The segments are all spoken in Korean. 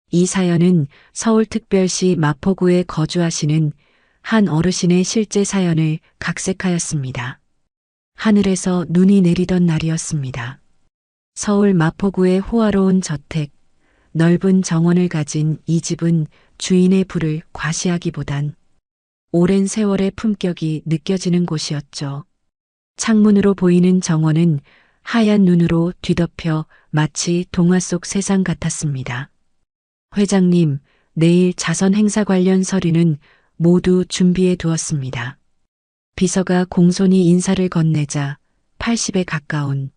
이 사연은 서울특별시 마포구에 거주하시는 한 어르신의 실제 사연을 각색하였습니다. 하늘에서 눈이 내리던 날이었습니다. 서울 마포구의 호화로운 저택, 넓은 정원을 가진 이 집은 주인의 부를 과시하기보단 오랜 세월의 품격이 느껴지는 곳이었죠. 창문으로 보이는 정원은 하얀 눈으로 뒤덮여 마치 동화 속 세상 같았습니다. 회장님, 내일 자선 행사 관련 서류는 모두 준비해 두었습니다. 비서가 공손히 인사를 건네자 80에 가까운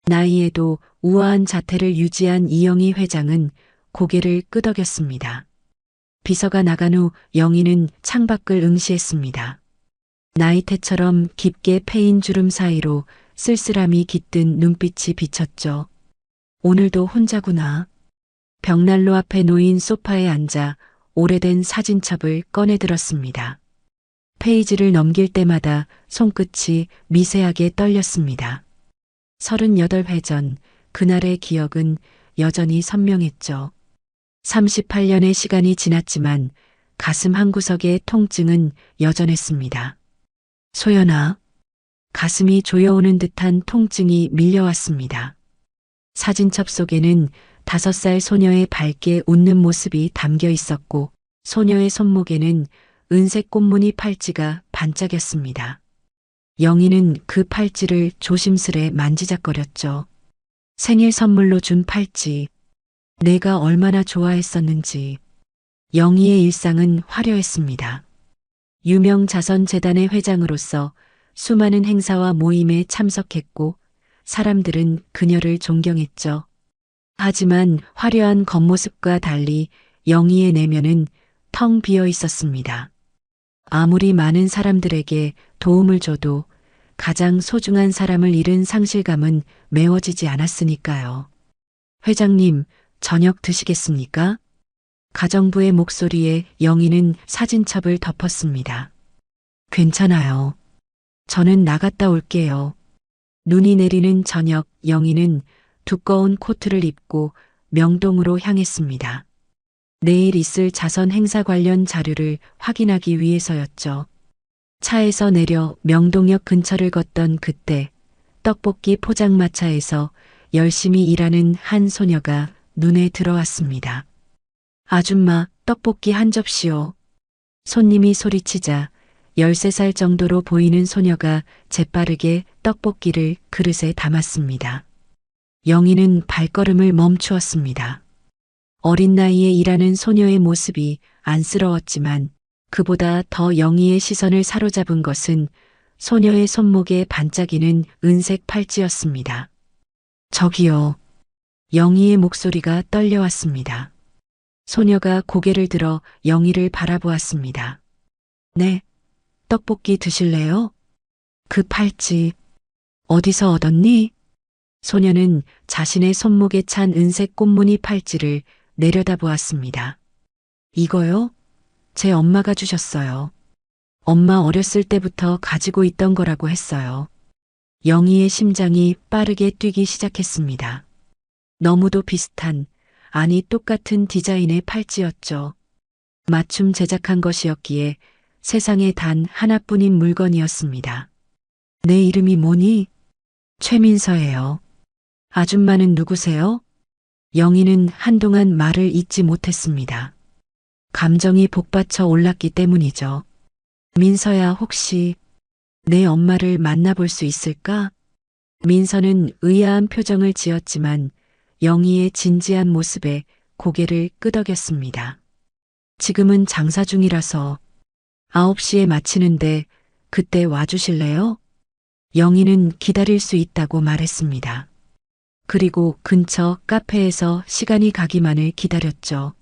나이에도 우아한 자태를 유지한 이영희 회장은 고개를 끄덕였습니다. 비서가 나간 후 영희는 창밖을 응시했습니다. 나이테처럼 깊게 패인 주름 사이로 쓸쓸함이 깃든 눈빛이 비쳤죠. 오늘도 혼자구나. 벽난로 앞에 놓인 소파에 앉아 오래된 사진첩을 꺼내 들었습니다. 페이지를 넘길 때마다 손끝이 미세하게 떨렸습니다. 38회 전 그날의 기억은 여전히 선명했죠. 38년의 시간이 지났지만 가슴 한구석의 통증은 여전했습니다. 소연아, 가슴이 조여오는 듯한 통증이 밀려왔습니다. 사진첩 속에는 5살 소녀의 밝게 웃는 모습이 담겨 있었고 소녀의 손목에는 은색 꽃무늬 팔찌가 반짝였습니다. 영희는 그 팔찌를 조심스레 만지작거렸죠. 생일 선물로 준 팔찌. 내가 얼마나 좋아했었는지. 영희의 일상은 화려했습니다. 유명 자선재단의 회장으로서 수많은 행사와 모임에 참석했고 사람들은 그녀를 존경했죠. 하지만 화려한 겉모습과 달리 영희의 내면은 텅 비어 있었습니다. 아무리 많은 사람들에게 도움을 줘도 가장 소중한 사람을 잃은 상실감은 메워지지 않았으니까요. 회장님, 저녁 드시겠습니까? 가정부의 목소리에 영희는 사진첩을 덮었습니다. 괜찮아요. 저는 나갔다 올게요. 눈이 내리는 저녁 영희는 두꺼운 코트를 입고 명동으로 향했습니다. 내일 있을 자선 행사 관련 자료를 확인하기 위해서였죠. 차에서 내려 명동역 근처를 걷던 그때 떡볶이 포장마차에서 열심히 일하는 한 소녀가 눈에 들어왔습니다. 아줌마, 떡볶이 한 접시요. 손님이 소리치자 13살 정도로 보이는 소녀가 재빠르게 떡볶이를 그릇에 담았습니다. 영희는 발걸음을 멈추었습니다. 어린 나이에 일하는 소녀의 모습이 안쓰러웠지만 그보다 더 영희의 시선을 사로잡은 것은 소녀의 손목에 반짝이는 은색 팔찌였습니다. 저기요. 영희의 목소리가 떨려왔습니다. 소녀가 고개를 들어 영희를 바라보았습니다. 네, 떡볶이 드실래요? 그 팔찌 어디서 얻었니? 소녀는 자신의 손목에 찬 은색 꽃무늬 팔찌를 내려다보았습니다. 이거요? 제 엄마가 주셨어요. 엄마 어렸을 때부터 가지고 있던 거라고 했어요. 영희의 심장이 빠르게 뛰기 시작했습니다. 너무도 비슷한, 아니 똑같은 디자인의 팔찌였죠. 맞춤 제작한 것이었기에 세상에 단 하나뿐인 물건이었습니다. 내 이름이 뭐니? 최민서예요. 아줌마는 누구세요? 영희는 한동안 말을 잇지 못했습니다. 감정이 복받쳐 올랐기 때문이죠. 민서야, 혹시 내 엄마를 만나볼 수 있을까? 민서는 의아한 표정을 지었지만 영희의 진지한 모습에 고개를 끄덕였습니다. 지금은 장사 중이라서 9시에 마치는데 그때 와주실래요? 영희는 기다릴 수 있다고 말했습니다. 그리고 근처 카페에서 시간이 가기만을 기다렸죠.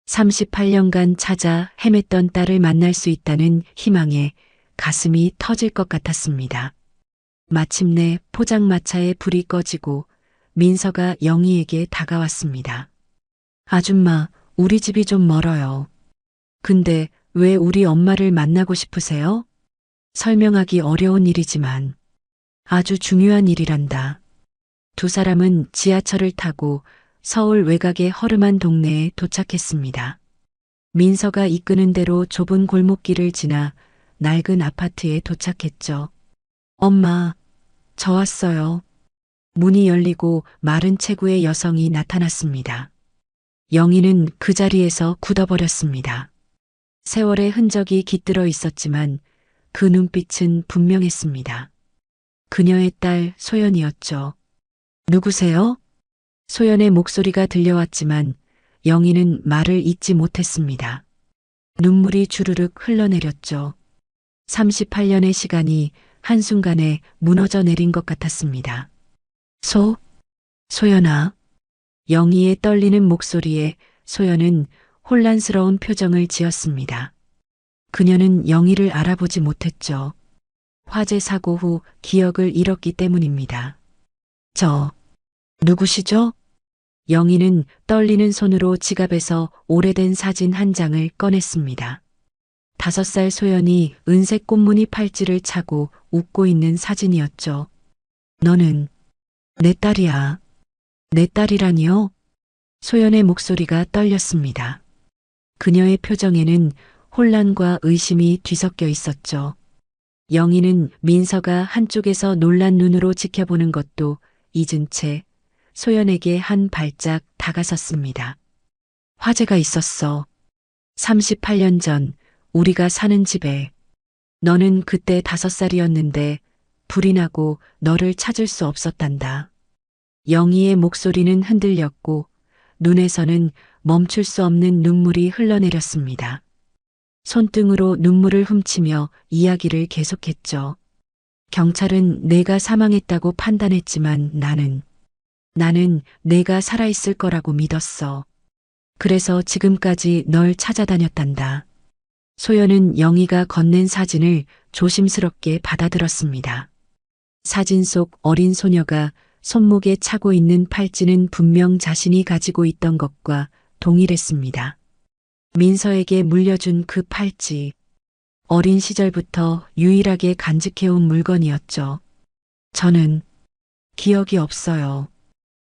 38년간 찾아 헤맸던 딸을 만날 수 있다는 희망에 가슴이 터질 것 같았습니다. 마침내 포장마차에 불이 꺼지고 민서가 영희에게 다가왔습니다. 아줌마, 우리 집이 좀 멀어요. 근데 왜 우리 엄마를 만나고 싶으세요? 설명하기 어려운 일이지만 아주 중요한 일이란다. 두 사람은 지하철을 타고 서울 외곽의 허름한 동네에 도착했습니다. 민서가 이끄는 대로 좁은 골목길을 지나 낡은 아파트에 도착했죠. 엄마, 저 왔어요. 문이 열리고 마른 체구의 여성이 나타났습니다. 영희는 그 자리에서 굳어버렸습니다. 세월의 흔적이 깃들어 있었지만 그 눈빛은 분명했습니다. 그녀의 딸 소연이었죠. 누구세요? 소연의 목소리가 들려왔지만 영희는 말을 잇지 못했습니다. 눈물이 주르륵 흘러내렸죠. 38년의 시간이 한순간에 무너져 내린 것 같았습니다. 소연아. 영희의 떨리는 목소리에 소연은 혼란스러운 표정을 지었습니다. 그녀는 영희를 알아보지 못했죠. 화재 사고 후 기억을 잃었기 때문입니다. 누구시죠? 영희는 떨리는 손으로 지갑에서 오래된 사진 한 장을 꺼냈습니다. 5살 소연이 은색 꽃무늬 팔찌를 차고 웃고 있는 사진이었죠. 너는 내 딸이야. 내 딸이라니요? 소연의 목소리가 떨렸습니다. 그녀의 표정에는 혼란과 의심이 뒤섞여 있었죠. 영희는 민서가 한쪽에서 놀란 눈으로 지켜보는 것도 잊은 채 소연에게 한 발짝 다가섰습니다. 화재가 있었어. 38년 전 우리가 사는 집에. 너는 그때 5살이었는데 불이 나고 너를 찾을 수 없었단다. 영희의 목소리는 흔들렸고 눈에서는 멈출 수 없는 눈물이 흘러내렸습니다. 손등으로 눈물을 훔치며 이야기를 계속했죠. 경찰은 내가 사망했다고 판단했지만 나는 내가 살아있을 거라고 믿었어. 그래서 지금까지 널 찾아다녔단다. 소연은 영희가 건넨 사진을 조심스럽게 받아들었습니다. 사진 속 어린 소녀가 손목에 차고 있는 팔찌는 분명 자신이 가지고 있던 것과 동일했습니다. 민서에게 물려준 그 팔찌. 어린 시절부터 유일하게 간직해온 물건이었죠. 저는 기억이 없어요.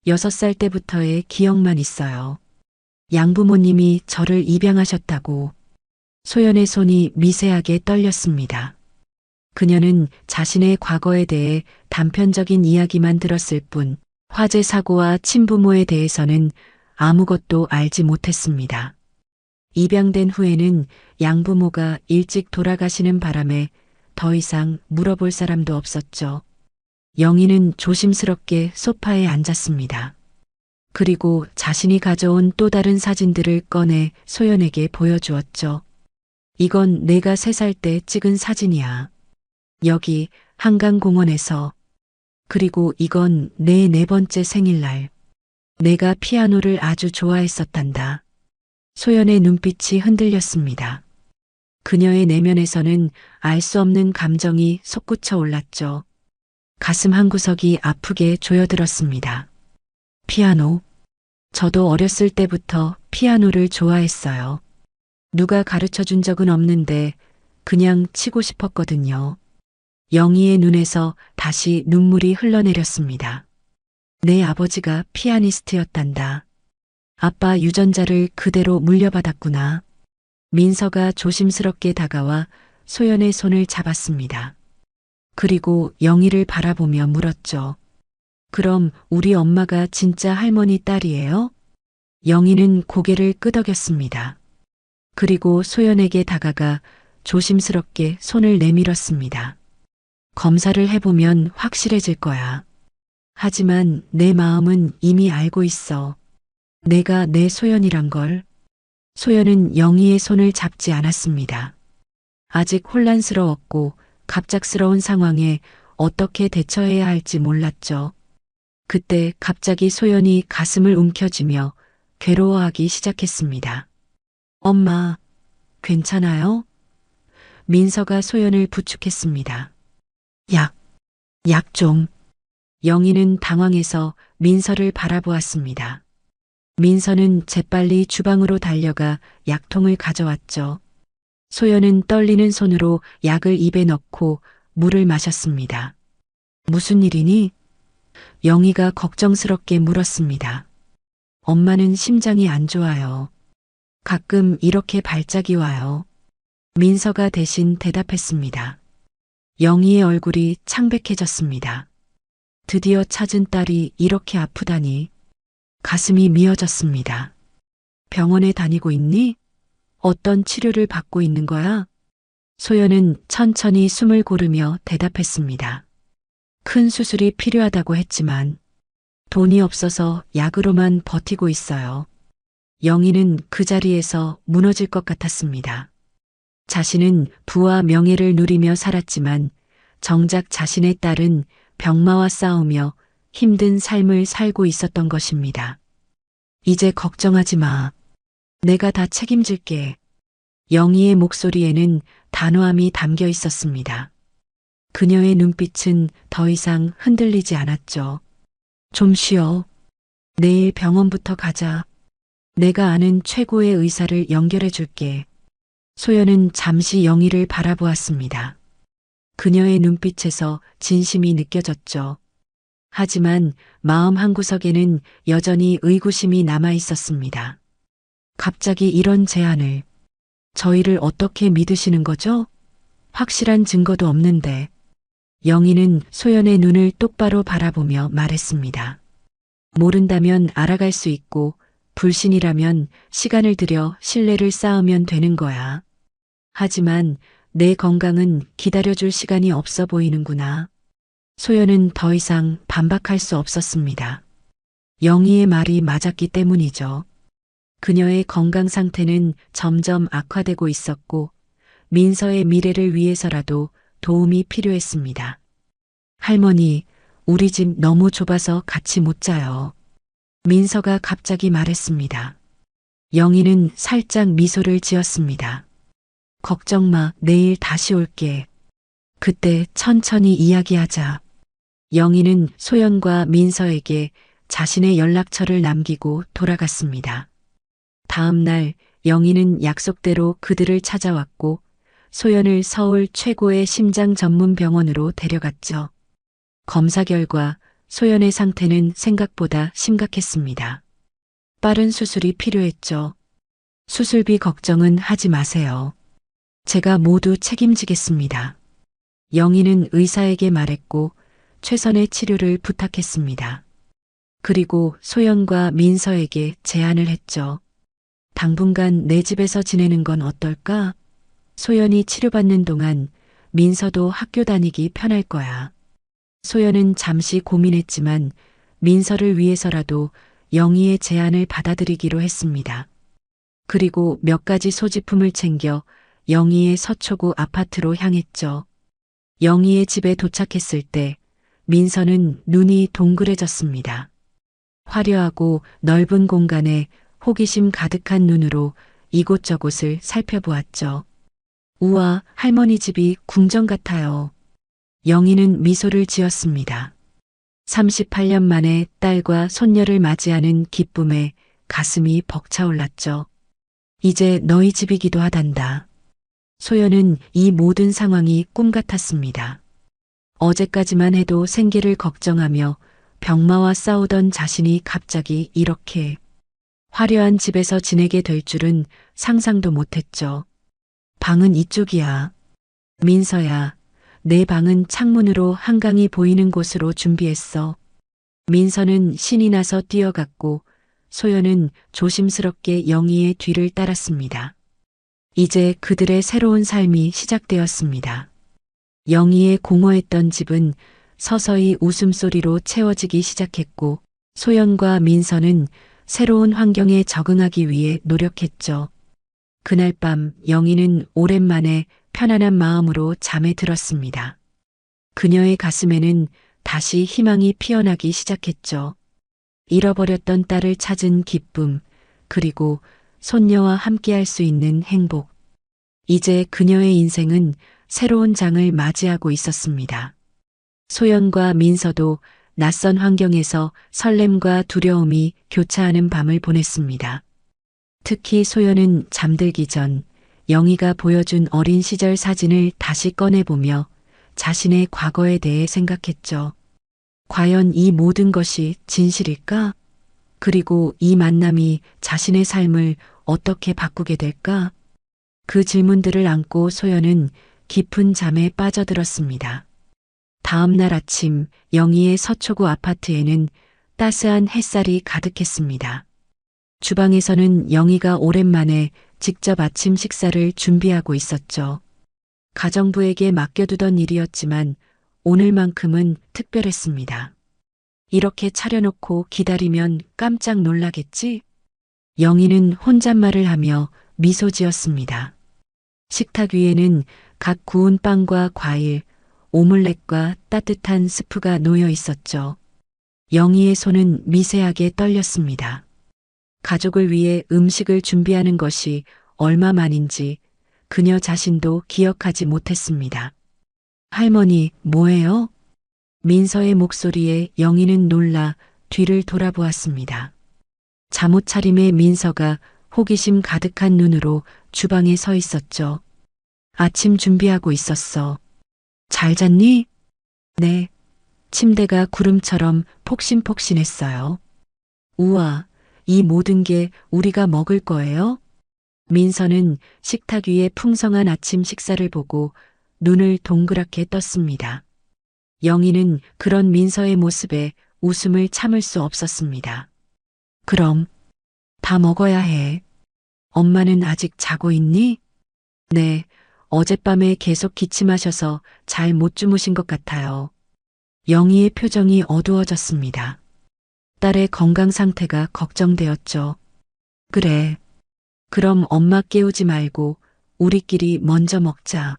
6살 때부터의 기억만 있어요. 양부모님이 저를 입양하셨다고. 소연의 손이 미세하게 떨렸습니다. 그녀는 자신의 과거에 대해 단편적인 이야기만 들었을 뿐 화재 사고와 친부모에 대해서는 아무것도 알지 못했습니다. 입양된 후에는 양부모가 일찍 돌아가시는 바람에 더 이상 물어볼 사람도 없었죠. 영희는 조심스럽게 소파에 앉았습니다. 그리고 자신이 가져온 또 다른 사진들을 꺼내 소연에게 보여주었죠. 이건 내가 3살 때 찍은 사진이야. 여기 한강공원에서. 그리고 이건 내 4번째 생일날. 내가 피아노를 아주 좋아했었단다. 소연의 눈빛이 흔들렸습니다. 그녀의 내면에서는 알 수 없는 감정이 솟구쳐 올랐죠. 가슴 한구석이 아프게 조여들었습니다. 피아노. 저도 어렸을 때부터 피아노를 좋아했어요. 누가 가르쳐 준 적은 없는데 그냥 치고 싶었거든요. 영희의 눈에서 다시 눈물이 흘러내렸습니다. 내 아버지가 피아니스트였단다. 아빠 유전자를 그대로 물려받았구나. 민서가 조심스럽게 다가와 소연의 손을 잡았습니다. 그리고 영희를 바라보며 물었죠. 그럼 우리 엄마가 진짜 할머니 딸이에요? 영희는 고개를 끄덕였습니다. 그리고 소연에게 다가가 조심스럽게 손을 내밀었습니다. 검사를 해보면 확실해질 거야. 하지만 내 마음은 이미 알고 있어. 내가 내 소연이란 걸. 소연은 영희의 손을 잡지 않았습니다. 아직 혼란스러웠고 갑작스러운 상황에 어떻게 대처해야 할지 몰랐죠. 그때 갑자기 소연이 가슴을 움켜쥐며 괴로워하기 시작했습니다. 엄마, 괜찮아요? 민서가 소연을 부축했습니다. 약 좀. 영희는 당황해서 민서를 바라보았습니다. 민서는 재빨리 주방으로 달려가 약통을 가져왔죠. 소연은 떨리는 손으로 약을 입에 넣고 물을 마셨습니다. 무슨 일이니? 영희가 걱정스럽게 물었습니다. 엄마는 심장이 안 좋아요. 가끔 이렇게 발작이 와요. 민서가 대신 대답했습니다. 영희의 얼굴이 창백해졌습니다. 드디어 찾은 딸이 이렇게 아프다니 가슴이 미어졌습니다. 병원에 다니고 있니? 어떤 치료를 받고 있는 거야? 소연은 천천히 숨을 고르며 대답했습니다. 큰 수술이 필요하다고 했지만 돈이 없어서 약으로만 버티고 있어요. 영희는 그 자리에서 무너질 것 같았습니다. 자신은 부와 명예를 누리며 살았지만 정작 자신의 딸은 병마와 싸우며 힘든 삶을 살고 있었던 것입니다. 이제 걱정하지 마. 내가 다 책임질게. 영희의 목소리에는 단호함이 담겨 있었습니다. 그녀의 눈빛은 더 이상 흔들리지 않았죠. 좀 쉬어. 내일 병원부터 가자. 내가 아는 최고의 의사를 연결해 줄게. 소연은 잠시 영희를 바라보았습니다. 그녀의 눈빛에서 진심이 느껴졌죠. 하지만 마음 한구석에는 여전히 의구심이 남아 있었습니다. 갑자기 이런 제안을, 저희를 어떻게 믿으시는 거죠? 확실한 증거도 없는데. 영희는 소연의 눈을 똑바로 바라보며 말했습니다. 모른다면 알아갈 수 있고 불신이라면 시간을 들여 신뢰를 쌓으면 되는 거야. 하지만 내 건강은 기다려줄 시간이 없어 보이는구나. 소연은 더 이상 반박할 수 없었습니다. 영희의 말이 맞았기 때문이죠. 그녀의 건강 상태는 점점 악화되고 있었고 민서의 미래를 위해서라도 도움이 필요했습니다. 할머니, 우리 집 너무 좁아서 같이 못 자요. 민서가 갑자기 말했습니다. 영희는 살짝 미소를 지었습니다. 걱정 마, 내일 다시 올게. 그때 천천히 이야기하자. 영희는 소연과 민서에게 자신의 연락처를 남기고 돌아갔습니다. 다음 날 영희는 약속대로 그들을 찾아왔고 소연을 서울 최고의 심장 전문 병원으로 데려갔죠. 검사 결과 소연의 상태는 생각보다 심각했습니다. 빠른 수술이 필요했죠. 수술비 걱정은 하지 마세요. 제가 모두 책임지겠습니다. 영희는 의사에게 말했고 최선의 치료를 부탁했습니다. 그리고 소연과 민서에게 제안을 했죠. 당분간 내 집에서 지내는 건 어떨까? 소연이 치료받는 동안 민서도 학교 다니기 편할 거야. 소연은 잠시 고민했지만 민서를 위해서라도 영희의 제안을 받아들이기로 했습니다. 그리고 몇 가지 소지품을 챙겨 영희의 서초구 아파트로 향했죠. 영희의 집에 도착했을 때 민서는 눈이 동그래졌습니다. 화려하고 넓은 공간에 호기심 가득한 눈으로 이곳저곳을 살펴보았죠. 우와, 할머니 집이 궁전 같아요. 영희는 미소를 지었습니다. 38년 만에 딸과 손녀를 맞이하는 기쁨에 가슴이 벅차올랐죠. 이제 너희 집이기도 하단다. 소연은 이 모든 상황이 꿈 같았습니다. 어제까지만 해도 생계를 걱정하며 병마와 싸우던 자신이 갑자기 이렇게 화려한 집에서 지내게 될 줄은 상상도 못했죠. 방은 이쪽이야. 민서야, 내 방은 창문으로 한강이 보이는 곳으로 준비했어. 민서는 신이 나서 뛰어갔고 소연은 조심스럽게 영희의 뒤를 따랐습니다. 이제 그들의 새로운 삶이 시작되었습니다. 영희의 공허했던 집은 서서히 웃음소리로 채워지기 시작했고 소연과 민서는 새로운 환경에 적응하기 위해 노력했죠. 그날 밤 영희는 오랜만에 편안한 마음으로 잠에 들었습니다. 그녀의 가슴에는 다시 희망이 피어나기 시작했죠. 잃어버렸던 딸을 찾은 기쁨, 그리고 손녀와 함께할 수 있는 행복. 이제 그녀의 인생은 새로운 장을 맞이하고 있었습니다. 소연과 민서도 낯선 환경에서 설렘과 두려움이 교차하는 밤을 보냈습니다. 특히 소연은 잠들기 전 영희가 보여준 어린 시절 사진을 다시 꺼내보며 자신의 과거에 대해 생각했죠. 과연 이 모든 것이 진실일까? 그리고 이 만남이 자신의 삶을 어떻게 바꾸게 될까? 그 질문들을 안고 소연은 깊은 잠에 빠져들었습니다. 다음 날 아침 영희의 서초구 아파트에는 따스한 햇살이 가득했습니다. 주방에서는 영희가 오랜만에 직접 아침 식사를 준비하고 있었죠. 가정부에게 맡겨두던 일이었지만 오늘만큼은 특별했습니다. 이렇게 차려놓고 기다리면 깜짝 놀라겠지? 영희는 혼잣말을 하며 미소 지었습니다. 식탁 위에는 갓 구운 빵과 과일, 오믈렛과 따뜻한 스프가 놓여 있었죠. 영희의 손은 미세하게 떨렸습니다. 가족을 위해 음식을 준비하는 것이 얼마만인지 그녀 자신도 기억하지 못했습니다. 할머니, 뭐해요? 민서의 목소리에 영희는 놀라 뒤를 돌아보았습니다. 잠옷 차림의 민서가 호기심 가득한 눈으로 주방에 서 있었죠. 아침 준비하고 있었어. 잘 잤니? 네. 침대가 구름처럼 폭신폭신했어요. 우와, 이 모든 게 우리가 먹을 거예요? 민서는 식탁 위에 풍성한 아침 식사를 보고 눈을 동그랗게 떴습니다. 영희는 그런 민서의 모습에 웃음을 참을 수 없었습니다. 그럼 다 먹어야 해. 엄마는 아직 자고 있니? 네, 어젯밤에 계속 기침하셔서 잘 못 주무신 것 같아요. 영희의 표정이 어두워졌습니다. 딸의 건강 상태가 걱정되었죠. 그래. 그럼 엄마 깨우지 말고 우리끼리 먼저 먹자.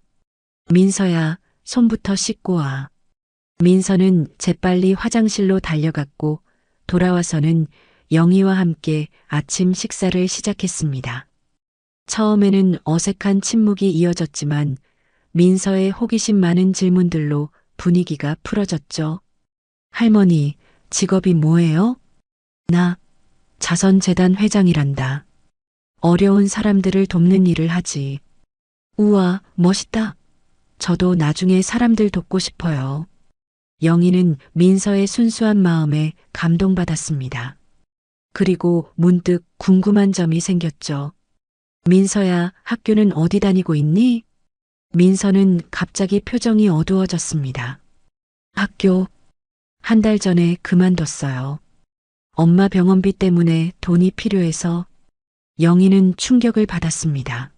민서야, 손부터 씻고 와. 민서는 재빨리 화장실로 달려갔고 돌아와서는 영희와 함께 아침 식사를 시작했습니다. 처음에는 어색한 침묵이 이어졌지만 민서의 호기심 많은 질문들로 분위기가 풀어졌죠. 할머니, 직업이 뭐예요? 나 자선재단 회장이란다. 어려운 사람들을 돕는 일을 하지. 우와, 멋있다. 저도 나중에 사람들 돕고 싶어요. 영희는 민서의 순수한 마음에 감동받았습니다. 그리고 문득 궁금한 점이 생겼죠. 민서야, 학교는 어디 다니고 있니? 민서는 갑자기 표정이 어두워졌습니다. 학교, 한 달 전에 그만뒀어요. 엄마 병원비 때문에 돈이 필요해서. 영희는 충격을 받았습니다.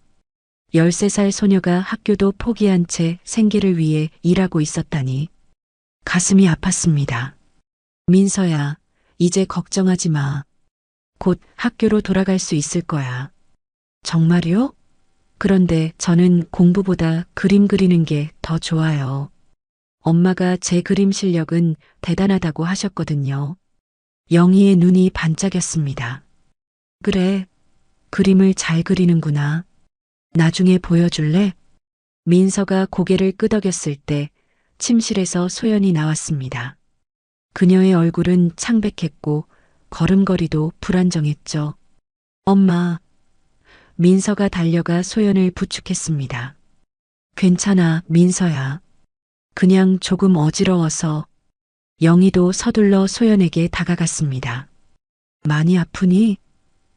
13살 소녀가 학교도 포기한 채 생계를 위해 일하고 있었다니. 가슴이 아팠습니다. 민서야, 이제 걱정하지 마. 곧 학교로 돌아갈 수 있을 거야. 정말요? 그런데 저는 공부보다 그림 그리는 게 더 좋아요. 엄마가 제 그림 실력은 대단하다고 하셨거든요. 영희의 눈이 반짝였습니다. 그래, 그림을 잘 그리는구나. 나중에 보여줄래? 민서가 고개를 끄덕였을 때 침실에서 소연이 나왔습니다. 그녀의 얼굴은 창백했고 걸음걸이도 불안정했죠. 엄마. 민서가 달려가 소연을 부축했습니다. 괜찮아, 민서야. 그냥 조금 어지러워서. 영희도 서둘러 소연에게 다가갔습니다. 많이 아프니?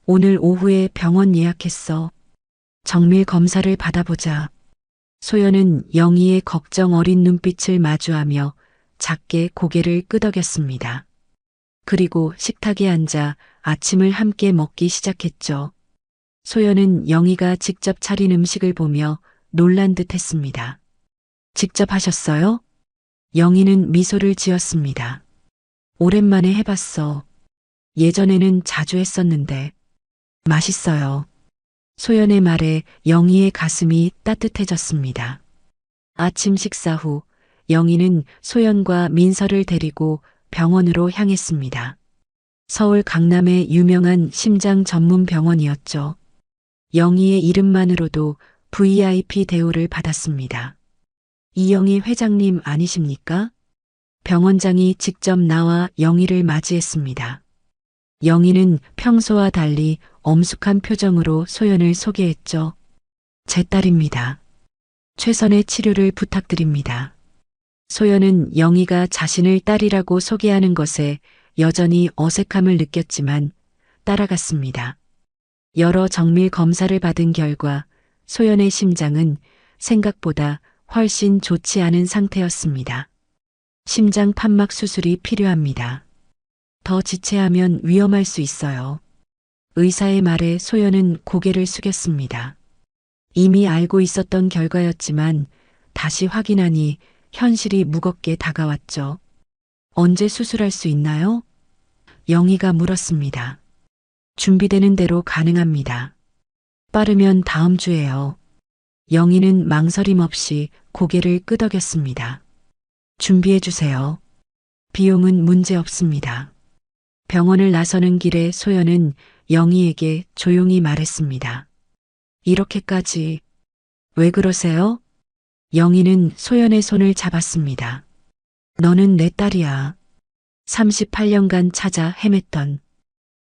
오늘 오후에 병원 예약했어. 정밀 검사를 받아보자. 소연은 영희의 걱정 어린 눈빛을 마주하며 작게 고개를 끄덕였습니다. 그리고 식탁에 앉아 아침을 함께 먹기 시작했죠. 소연은 영희가 직접 차린 음식을 보며 놀란 듯 했습니다. 직접 하셨어요? 영희는 미소를 지었습니다. 오랜만에 해봤어. 예전에는 자주 했었는데. 맛있어요. 소연의 말에 영희의 가슴이 따뜻해졌습니다. 아침 식사 후 영희는 소연과 민서를 데리고 병원으로 향했습니다. 서울 강남의 유명한 심장 전문 병원이었죠. 영희의 이름만으로도 VIP 대우를 받았습니다. 이영희 회장님 아니십니까? 병원장이 직접 나와 영희를 맞이했습니다. 영희는 평소와 달리 엄숙한 표정으로 소연을 소개했죠. 제 딸입니다. 최선의 치료를 부탁드립니다. 소연은 영희가 자신을 딸이라고 소개하는 것에 여전히 어색함을 느꼈지만 따라갔습니다. 여러 정밀 검사를 받은 결과 소연의 심장은 생각보다 훨씬 좋지 않은 상태였습니다. 심장 판막 수술이 필요합니다. 더 지체하면 위험할 수 있어요. 의사의 말에 소연은 고개를 숙였습니다. 이미 알고 있었던 결과였지만 다시 확인하니 현실이 무겁게 다가왔죠. 언제 수술할 수 있나요? 영희가 물었습니다. 준비되는 대로 가능합니다. 빠르면 다음 주에요. 영희는 망설임 없이 고개를 끄덕였습니다. 준비해 주세요. 비용은 문제 없습니다. 병원을 나서는 길에 소연은 영희에게 조용히 말했습니다. 이렇게까지 왜 그러세요? 영희는 소연의 손을 잡았습니다. 너는 내 딸이야. 38년간 찾아 헤맸던.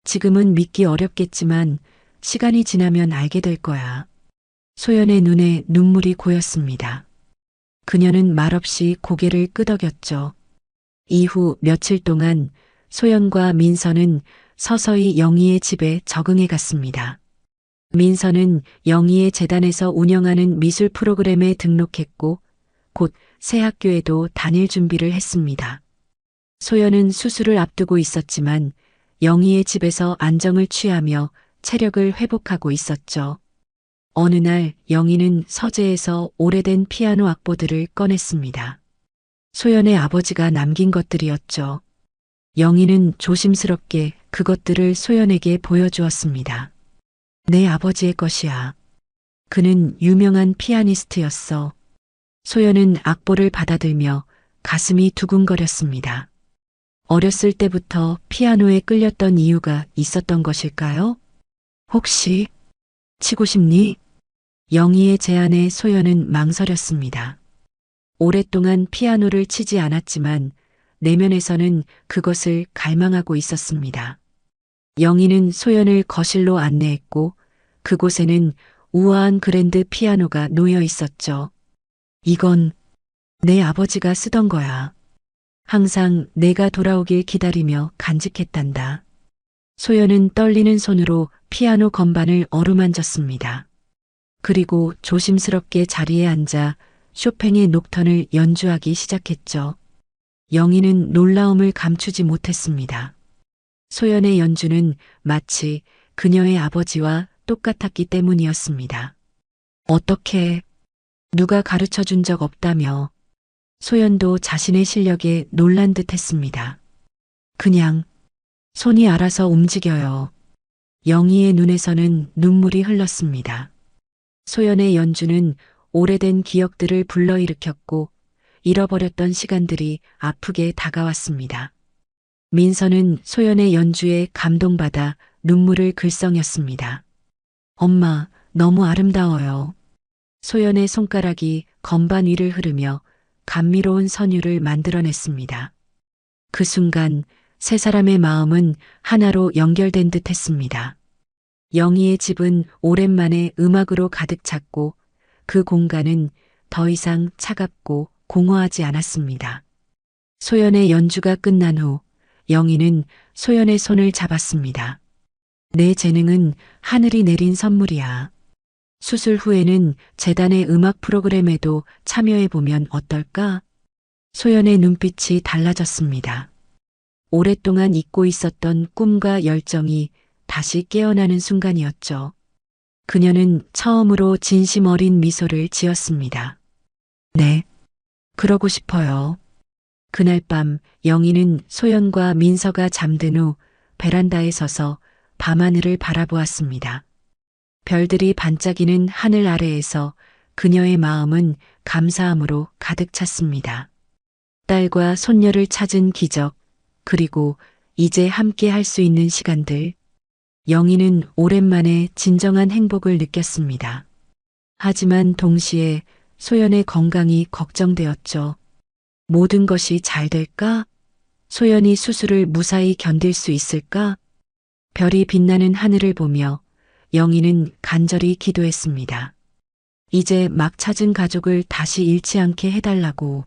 지금은 믿기 어렵겠지만 시간이 지나면 알게 될 거야. 소연의 눈에 눈물이 고였습니다. 그녀는 말없이 고개를 끄덕였죠. 이후 며칠 동안 소연과 민서는 서서히 영희의 집에 적응해 갔습니다. 민서는 영희의 재단에서 운영하는 미술 프로그램에 등록했고 곧 새 학교에도 다닐 준비를 했습니다. 소연은 수술을 앞두고 있었지만 영희의 집에서 안정을 취하며 체력을 회복하고 있었죠. 어느 날 영희는 서재에서 오래된 피아노 악보들을 꺼냈습니다. 소연의 아버지가 남긴 것들이었죠. 영희는 조심스럽게 그것들을 소연에게 보여주었습니다. 내 아버지의 것이야. 그는 유명한 피아니스트였어. 소연은 악보를 받아들며 가슴이 두근거렸습니다. 어렸을 때부터 피아노에 끌렸던 이유가 있었던 것일까요? 혹시 치고 싶니? 영희의 제안에 소연은 망설였습니다. 오랫동안 피아노를 치지 않았지만 내면에서는 그것을 갈망하고 있었습니다. 영희는 소연을 거실로 안내했고 그곳에는 우아한 그랜드 피아노가 놓여 있었죠. 이건 내 아버지가 쓰던 거야. 항상 내가 돌아오길 기다리며 간직했단다. 소연은 떨리는 손으로 피아노 건반을 어루만졌습니다. 그리고 조심스럽게 자리에 앉아 쇼팽의 녹턴을 연주하기 시작했죠. 영희는 놀라움을 감추지 못했습니다. 소연의 연주는 마치 그녀의 아버지와 똑같았기 때문이었습니다. 어떻게 누가 가르쳐 준 적 없다며 소연도 자신의 실력에 놀란 듯 했습니다. 그냥 손이 알아서 움직여요. 영희의 눈에서는 눈물이 흘렀습니다. 소연의 연주는 오래된 기억들을 불러일으켰고 잃어버렸던 시간들이 아프게 다가왔습니다. 민서는 소연의 연주에 감동받아 눈물을 글썽였습니다. 엄마, 너무 아름다워요. 소연의 손가락이 건반 위를 흐르며 감미로운 선율을 만들어냈습니다. 그 순간 세 사람의 마음은 하나로 연결된 듯 했습니다. 영희의 집은 오랜만에 음악으로 가득 찼고 그 공간은 더 이상 차갑고 공허하지 않았습니다. 소연의 연주가 끝난 후 영희는 소연의 손을 잡았습니다. 내 재능은 하늘이 내린 선물이야. 수술 후에는 재단의 음악 프로그램에도 참여해보면 어떨까? 소연의 눈빛이 달라졌습니다. 오랫동안 잊고 있었던 꿈과 열정이 다시 깨어나는 순간이었죠. 그녀는 처음으로 진심 어린 미소를 지었습니다. 네, 그러고 싶어요. 그날 밤 영희는 소연과 민서가 잠든 후 베란다에 서서 밤하늘을 바라보았습니다. 별들이 반짝이는 하늘 아래에서 그녀의 마음은 감사함으로 가득 찼습니다. 딸과 손녀를 찾은 기적, 그리고 이제 함께 할 수 있는 시간들. 영희는 오랜만에 진정한 행복을 느꼈습니다. 하지만 동시에 소연의 건강이 걱정되었죠. 모든 것이 잘 될까? 소연이 수술을 무사히 견딜 수 있을까? 별이 빛나는 하늘을 보며 영희는 간절히 기도했습니다. 이제 막 찾은 가족을 다시 잃지 않게 해달라고.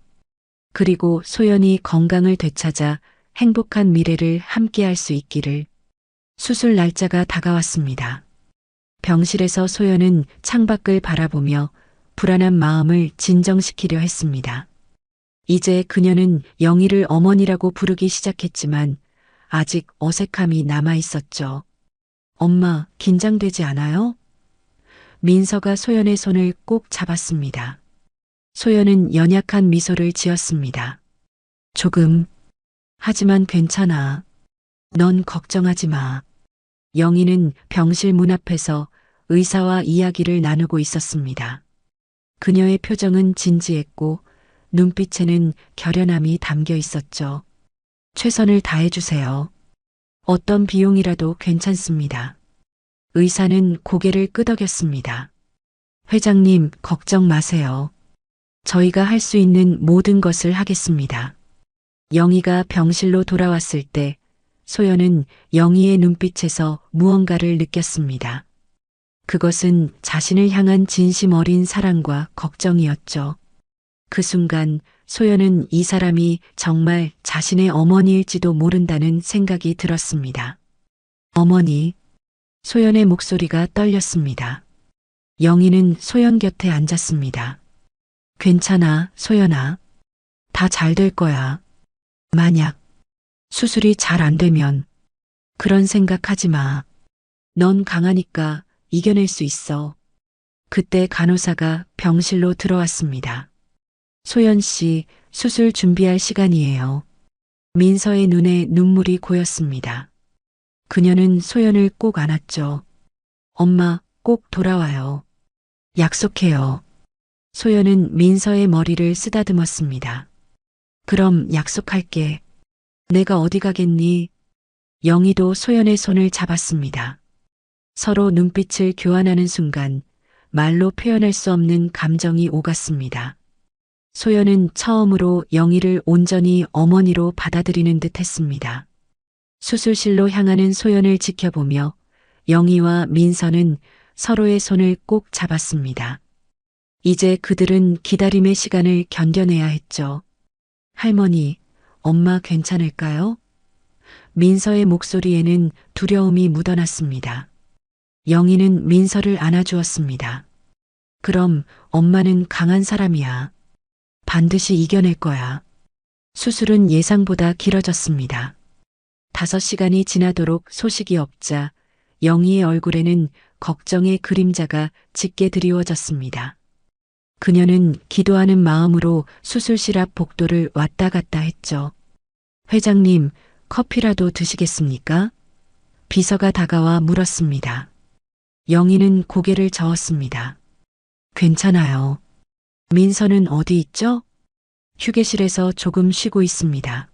그리고 소연이 건강을 되찾아 행복한 미래를 함께할 수 있기를. 수술 날짜가 다가왔습니다. 병실에서 소연은 창밖을 바라보며 불안한 마음을 진정시키려 했습니다. 이제 그녀는 영희를 어머니라고 부르기 시작했지만 아직 어색함이 남아 있었죠. 엄마, 긴장되지 않아요? 민서가 소연의 손을 꼭 잡았습니다. 소연은 연약한 미소를 지었습니다. 조금. 하지만 괜찮아. 넌 걱정하지 마. 영희는 병실 문 앞에서 의사와 이야기를 나누고 있었습니다. 그녀의 표정은 진지했고 눈빛에는 결연함이 담겨 있었죠. 최선을 다해주세요. 어떤 비용이라도 괜찮습니다. 의사는 고개를 끄덕였습니다. 회장님, 걱정 마세요. 저희가 할 수 있는 모든 것을 하겠습니다. 영희가 병실로 돌아왔을 때 소연은 영희의 눈빛에서 무언가를 느꼈습니다. 그것은 자신을 향한 진심 어린 사랑과 걱정이었죠. 그 순간 소연은 이 사람이 정말 자신의 어머니일지도 모른다는 생각이 들었습니다. 어머니. 소연의 목소리가 떨렸습니다. 영희는 소연 곁에 앉았습니다. 괜찮아, 소연아. 다 잘 될 거야. 만약 수술이 잘 안 되면 그런 생각하지 마. 넌 강하니까 이겨낼 수 있어. 그때 간호사가 병실로 들어왔습니다. 소연 씨, 수술 준비할 시간이에요. 민서의 눈에 눈물이 고였습니다. 그녀는 소연을 꼭 안았죠. 엄마, 꼭 돌아와요. 약속해요. 소연은 민서의 머리를 쓰다듬었습니다. 그럼 약속할게. 내가 어디 가겠니? 영희도 소연의 손을 잡았습니다. 서로 눈빛을 교환하는 순간 말로 표현할 수 없는 감정이 오갔습니다. 소연은 처음으로 영희를 온전히 어머니로 받아들이는 듯 했습니다. 수술실로 향하는 소연을 지켜보며 영희와 민서는 서로의 손을 꼭 잡았습니다. 이제 그들은 기다림의 시간을 견뎌내야 했죠. 할머니, 엄마 괜찮을까요? 민서의 목소리에는 두려움이 묻어났습니다. 영희는 민서를 안아주었습니다. 그럼 엄마는 강한 사람이야. 반드시 이겨낼 거야. 수술은 예상보다 길어졌습니다. 5시간이 지나도록 소식이 없자 영희의 얼굴에는 걱정의 그림자가 짙게 드리워졌습니다. 그녀는 기도하는 마음으로 수술실 앞 복도를 왔다 갔다 했죠. 회장님, 커피라도 드시겠습니까? 비서가 다가와 물었습니다. 영희는 고개를 저었습니다. 괜찮아요. 민서는 어디 있죠? 휴게실에서 조금 쉬고 있습니다.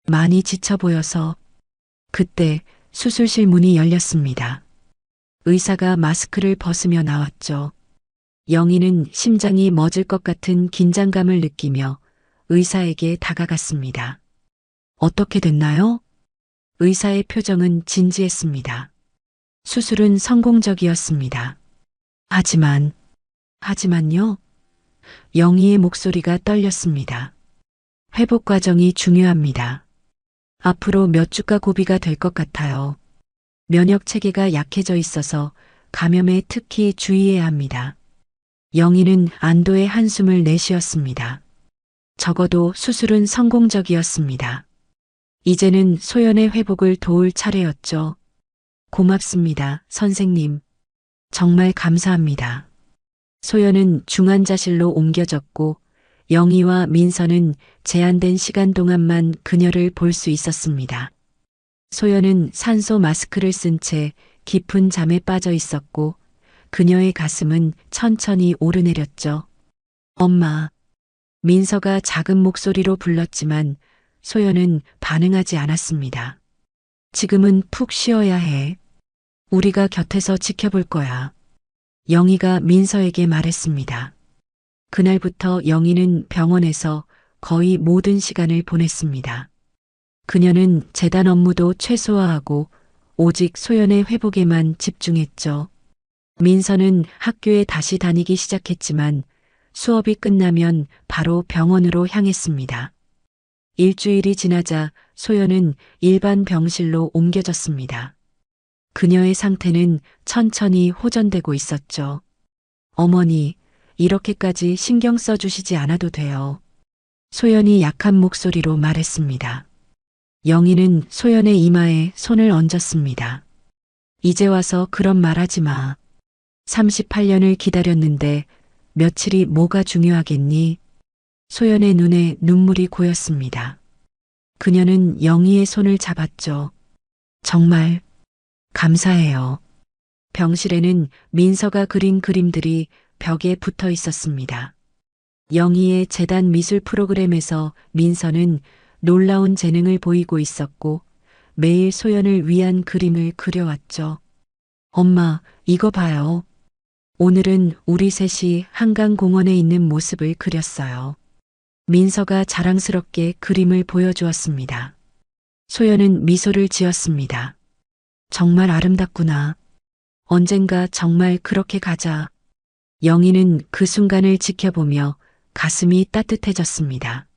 많이 지쳐 보여서. 그때 수술실 문이 열렸습니다. 의사가 마스크를 벗으며 나왔죠. 영희는 심장이 멎을 것 같은 긴장감을 느끼며 의사에게 다가갔습니다. 어떻게 됐나요? 의사의 표정은 진지했습니다. 수술은 성공적이었습니다. 하지만요? 영희의 목소리가 떨렸습니다. 회복 과정이 중요합니다. 앞으로 몇 주가 고비가 될 것 같아요. 면역 체계가 약해져 있어서 감염에 특히 주의해야 합니다. 영희는 안도의 한숨을 내쉬었습니다. 적어도 수술은 성공적이었습니다. 이제는 소연의 회복을 도울 차례였죠. 고맙습니다, 선생님. 정말 감사합니다. 소연은 중환자실로 옮겨졌고 영희와 민서는 제한된 시간 동안만 그녀를 볼 수 있었습니다. 소연은 산소 마스크를 쓴 채 깊은 잠에 빠져 있었고 그녀의 가슴은 천천히 오르내렸죠. 엄마. 민서가 작은 목소리로 불렀지만 소연은 반응하지 않았습니다. 지금은 푹 쉬어야 해. 우리가 곁에서 지켜볼 거야. 영희가 민서에게 말했습니다. 그날부터 영희는 병원에서 거의 모든 시간을 보냈습니다. 그녀는 재단 업무도 최소화하고 오직 소연의 회복에만 집중했죠. 민서는 학교에 다시 다니기 시작했지만 수업이 끝나면 바로 병원으로 향했습니다. 일주일이 지나자 소연은 일반 병실로 옮겨졌습니다. 그녀의 상태는 천천히 호전되고 있었죠. 어머니, 이렇게까지 신경 써주시지 않아도 돼요. 소연이 약한 목소리로 말했습니다. 영희는 소연의 이마에 손을 얹었습니다. 이제 와서 그런 말 하지 마. 38년을 기다렸는데 며칠이 뭐가 중요하겠니? 소연의 눈에 눈물이 고였습니다. 그녀는 영희의 손을 잡았죠. 정말 감사해요. 병실에는 민서가 그린 그림들이 벽에 붙어 있었습니다. 영희의 재단 미술 프로그램에서 민서는 놀라운 재능을 보이고 있었고 매일 소연을 위한 그림을 그려왔죠. 엄마, 이거 봐요. 오늘은 우리 셋이 한강공원에 있는 모습을 그렸어요. 민서가 자랑스럽게 그림을 보여주었습니다. 소연은 미소를 지었습니다. 정말 아름답구나. 언젠가 정말 그렇게 가자. 영희는 그 순간을 지켜보며 가슴이 따뜻해졌습니다.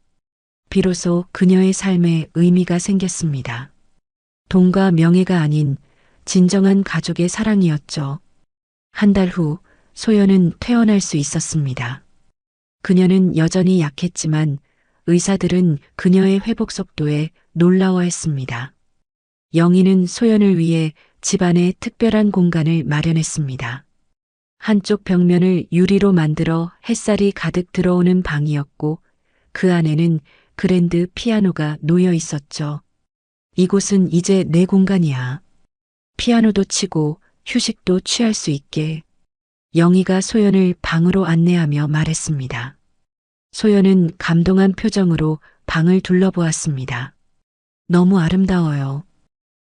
비로소 그녀의 삶에 의미가 생겼습니다. 돈과 명예가 아닌 진정한 가족의 사랑이었죠. 한 달 후 소연은 퇴원할 수 있었습니다. 그녀는 여전히 약했지만 의사들은 그녀의 회복 속도에 놀라워했습니다. 영희는 소연을 위해 집안에 특별한 공간을 마련했습니다. 한쪽 벽면을 유리로 만들어 햇살이 가득 들어오는 방이었고 그 안에는 그랜드 피아노가 놓여 있었죠. 이곳은 이제 내 공간이야. 피아노도 치고 휴식도 취할 수 있게. 영희가 소연을 방으로 안내하며 말했습니다. 소연은 감동한 표정으로 방을 둘러보았습니다. 너무 아름다워요.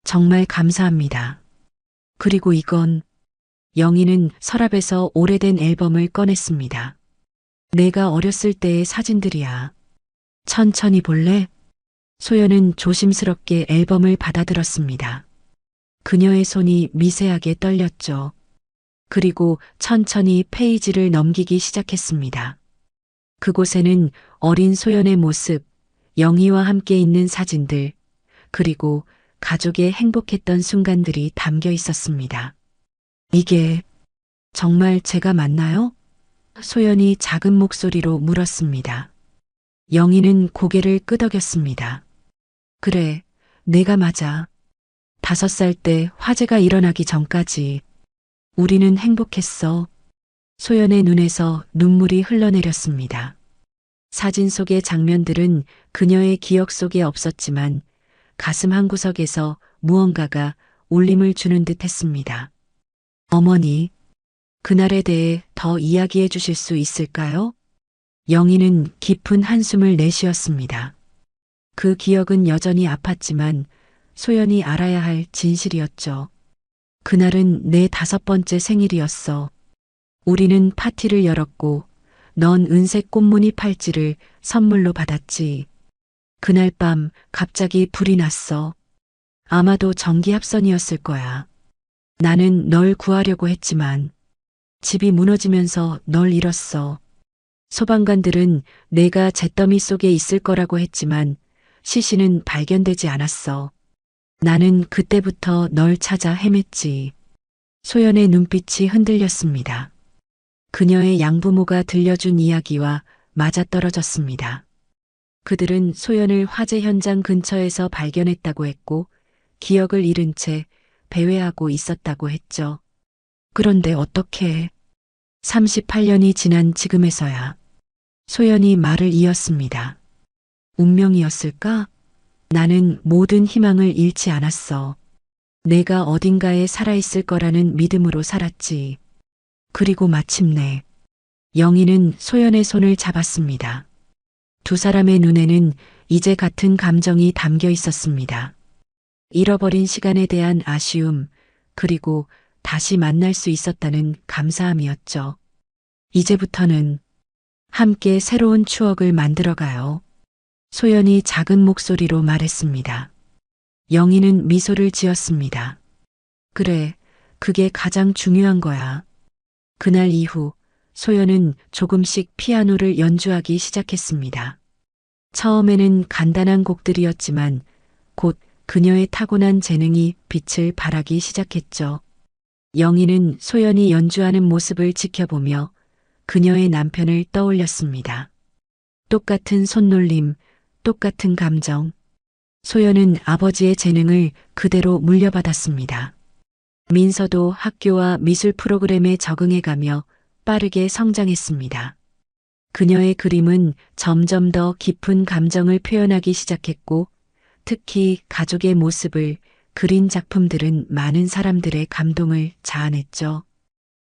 정말 감사합니다. 그리고 이건 영희는 서랍에서 오래된 앨범을 꺼냈습니다. 내가 어렸을 때의 사진들이야. 천천히 볼래? 소연은 조심스럽게 앨범을 받아들었습니다. 그녀의 손이 미세하게 떨렸죠. 그리고 천천히 페이지를 넘기기 시작했습니다. 그곳에는 어린 소연의 모습, 영희와 함께 있는 사진들, 그리고 가족의 행복했던 순간들이 담겨 있었습니다. 이게 정말 제가 맞나요? 소연이 작은 목소리로 물었습니다. 영희는 고개를 끄덕였습니다. 그래, 내가 맞아. 5살 때 화재가 일어나기 전까지 우리는 행복했어. 소연의 눈에서 눈물이 흘러내렸습니다. 사진 속의 장면들은 그녀의 기억 속에 없었지만 가슴 한구석에서 무언가가 울림을 주는 듯 했습니다. 어머니, 그날에 대해 더 이야기해 주실 수 있을까요? 영희는 깊은 한숨을 내쉬었습니다. 그 기억은 여전히 아팠지만 소연이 알아야 할 진실이었죠. 그날은 내 5번째 생일이었어. 우리는 파티를 열었고 넌 은색 꽃무늬 팔찌를 선물로 받았지. 그날 밤 갑자기 불이 났어. 아마도 전기 합선이었을 거야. 나는 널 구하려고 했지만 집이 무너지면서 널 잃었어. 소방관들은 내가 잿더미 속에 있을 거라고 했지만 시신은 발견되지 않았어. 나는 그때부터 널 찾아 헤맸지. 소연의 눈빛이 흔들렸습니다. 그녀의 양부모가 들려준 이야기와 맞아떨어졌습니다. 그들은 소연을 화재 현장 근처에서 발견했다고 했고 기억을 잃은 채 배회하고 있었다고 했죠. 그런데 어떻게 38년이 지난 지금에서야 소연이 말을 이었습니다. 운명이었을까? 나는 모든 희망을 잃지 않았어. 내가 어딘가에 살아있을 거라는 믿음으로 살았지. 그리고 마침내 영희는 소연의 손을 잡았습니다. 두 사람의 눈에는 이제 같은 감정이 담겨 있었습니다. 잃어버린 시간에 대한 아쉬움, 그리고 다시 만날 수 있었다는 감사함이었죠. 이제부터는 함께 새로운 추억을 만들어가요. 소연이 작은 목소리로 말했습니다. 영희는 미소를 지었습니다. 그래, 그게 가장 중요한 거야. 그날 이후 소연은 조금씩 피아노를 연주하기 시작했습니다. 처음에는 간단한 곡들이었지만 곧 그녀의 타고난 재능이 빛을 발하기 시작했죠. 영희는 소연이 연주하는 모습을 지켜보며 그녀의 남편을 떠올렸습니다. 똑같은 손놀림, 똑같은 감정. 소연은 아버지의 재능을 그대로 물려받았습니다. 민서도 학교와 미술 프로그램에 적응해가며 빠르게 성장했습니다. 그녀의 그림은 점점 더 깊은 감정을 표현하기 시작했고, 특히 가족의 모습을 그린 작품들은 많은 사람들의 감동을 자아냈죠.